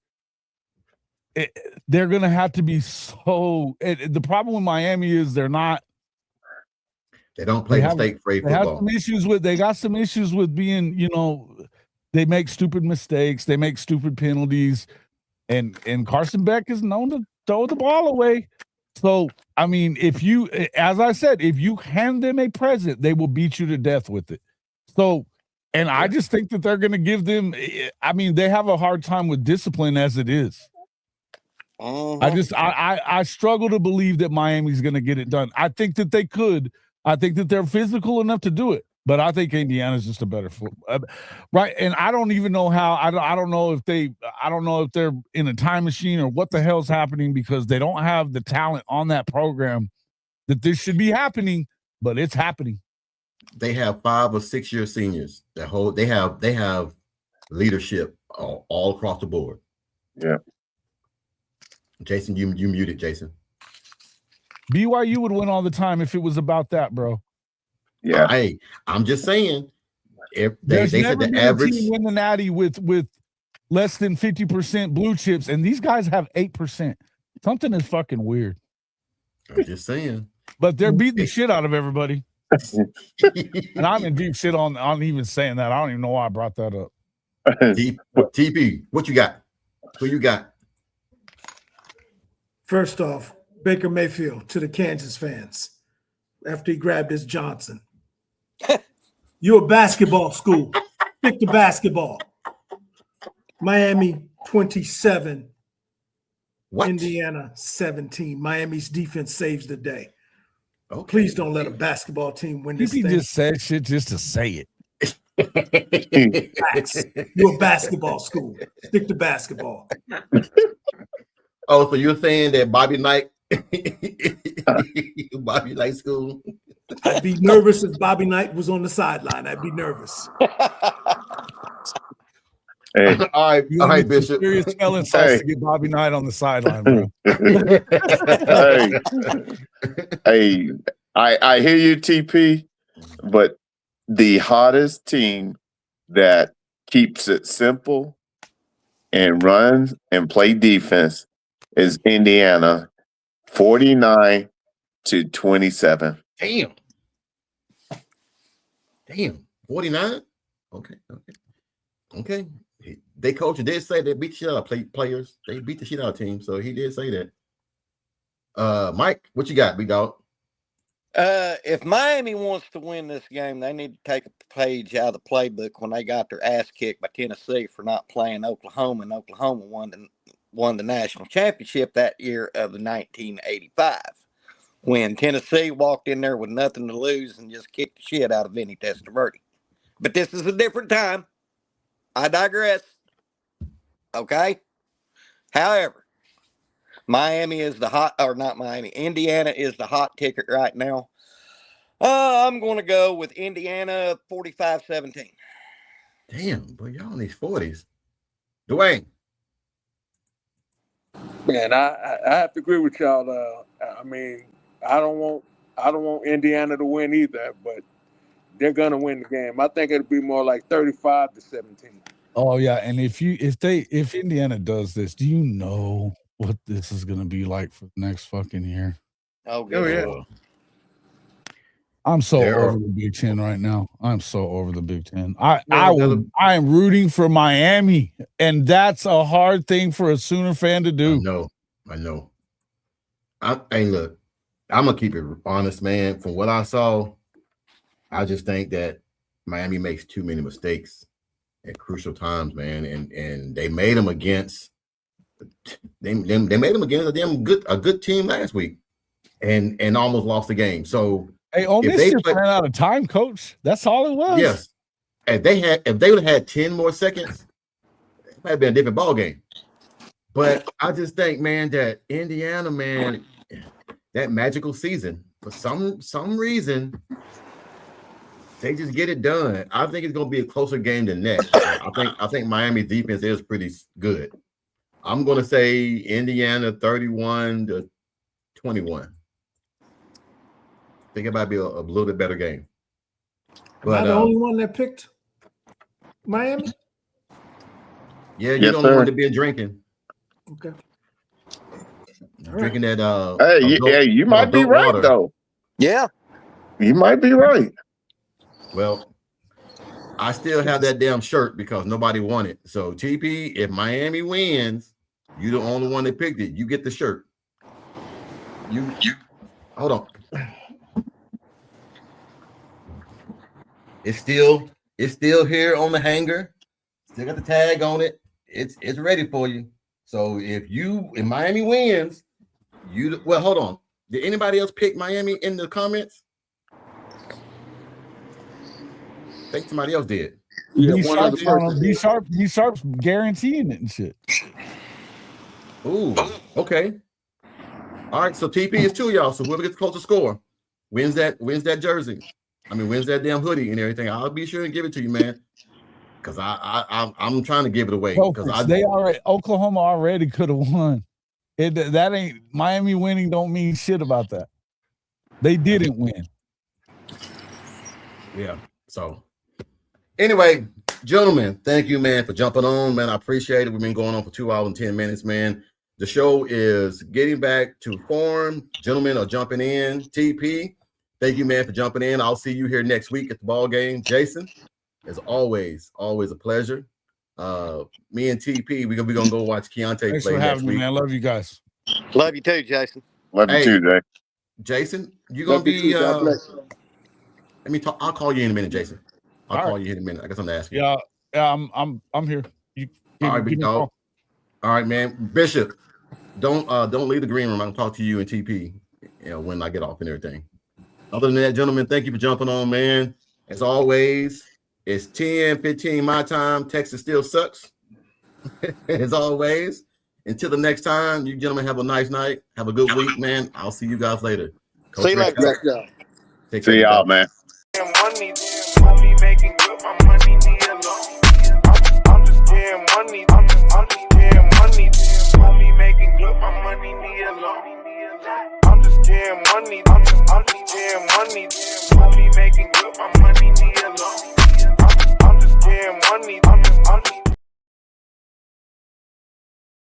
they're going to have to be so. The problem with Miami is they're not. They don't play mistake-free football. They got some issues with being. They make stupid mistakes. They make stupid penalties, and Carson Beck is known to throw the ball away. So, I mean, as I said, if you hand them a present, they will beat you to death with it. So, and I just think that they're going to give them, I mean, they have a hard time with discipline as it is. I struggle to believe that Miami's going to get it done. I think that they could. I think that they're physical enough to do it. But I think Indiana's just a better football, right? And I don't even know how. I don't know if they're in a time machine or what the hell's happening, because they don't have the talent on that program that this should be happening. But it's happening. They have 5 or 6 year seniors. They have leadership all across the board. Yeah. Jason, you muted, Jason. BYU would win all the time if it was about that, bro. Yeah. Hey, I'm just saying, if they There's said never the been average a team win the Natty with less than 50% blue chips, and these guys have 8%. Something is fucking weird. I'm just saying. But they're beating the shit out of everybody. And I'm in deep shit on even saying that. I don't even know why I brought that up. TP, what you got? Who you got? First off, Baker Mayfield to the Kansas fans after he grabbed his Johnson. You're a basketball school. Stick to basketball. Miami 27. What? Indiana 17. Miami's defense saves the day. Okay. Please don't let a basketball team win this He thing. just said shit just to say it. Facts. You're a basketball school. Stick to basketball. Oh, so you're saying that Bobby Knight school? I'd be nervous if Bobby Knight was on the sideline. I'd be nervous. Hey, all right, Bishop. Serious smelling sauce to get Bobby Knight on the sideline, bro. hey, I hear you, TP, but the hottest team that keeps it simple and runs and play defense is Indiana, 49-27. Damn, 49. Okay. They coach did say they beat the shit out of players. They beat the shit out of teams, so he did say that. Mike, what you got, big dog? If Miami wants to win this game, they need to take a page out of the playbook when they got their ass kicked by Tennessee for not playing Oklahoma, and Oklahoma won the national championship that year of the 1985, when Tennessee walked in there with nothing to lose and just kicked the shit out of Vinny Testaverde. But this is a different time. I digress. Okay. However, Indiana is the hot ticket right now. I'm going to go with Indiana 45-17. Damn, boy, y'all in these 40s. Dwayne. Man, I have to agree with y'all. I mean, I don't want Indiana to win either, but they're gonna win the game. I think it'll be more like 35-17. Oh yeah, and if Indiana does this, do you know what this is gonna be like for the next fucking year? Oh yeah. I'm so over the Big Ten right now. I'm so over the Big Ten. I am rooting for Miami, and that's a hard thing for a Sooner fan to do. I know. Hey, look, I'm gonna keep it honest, man. From what I saw, I just think that Miami makes too many mistakes at crucial times, man, and they made them against a good team last week, and almost lost the game. So. Hey, Ole Miss just ran out of time, Coach. That's all it was. Yes. If they would have had 10 more seconds, it might have been a different ball game. But I just think, man, that Indiana, man, that magical season, for some reason, they just get it done. I think it's gonna be a closer game than that. I think Miami's defense is pretty good. I'm gonna say Indiana 31-21. I think it might be a little bit better game. Am I the only one that picked Miami? Yeah, you're the only one to be drinking. Okay. Drinking that. Hey, you might be right water. Though. Yeah, you might be right. Well, I still have that damn shirt because nobody won it. So TP, if Miami wins, you're the only one that picked it. You get the shirt. You hold on. It's still here on the hanger. Still got the tag on it. It's ready for you. So if Miami wins, hold on. Did anybody else pick Miami in the comments? I think somebody else did. B Sharp's guaranteeing it and shit. Ooh, okay. All right, so TP is 2 y'all. So whoever gets close to score wins that jersey. Wins that damn hoodie and everything. I'll be sure and give it to you, man. Because I'm trying to give it away. Because Oklahoma already could have won. That ain't Miami winning. Don't mean shit about that. They didn't win. Yeah. So anyway, gentlemen, thank you, man, for jumping on, man. I appreciate it. We've been going on for 2 hours and 10 minutes, man. The show is getting back to form. Gentlemen are jumping in. TP, thank you, man, for jumping in. I'll see you here next week at the ball game. Jason, as always a pleasure. Me and TP, we're gonna go watch Keontae Thanks play for next having week. me, man. Love you guys. Love you too, Jason. Love you too, Jay. Jason, you're gonna be. God bless you. Let me talk. I'll call you in a minute, Jason. I'll All call right. you in a minute. I got something to ask you. Yeah, I'm here. All right, big dog. All right, man. Bishop, don't leave the green room. I'm gonna talk to you and TP, when I get off and everything. Other than that, gentlemen, thank you for jumping on, man. As always, it's 10:15 my time. Texas still sucks. As always. Until the next time, you gentlemen have a nice night. Have a good week, man. I'll see you guys later. See you later. Bless y'all. Take care, See y'all, dog. man. Money making good, my money need a loan. I'm just getting money. I'm just getting money. Money making good, my money need a loan. I'm just getting money. I'm just getting money. Money making good, my money need a loan. I'm just getting money.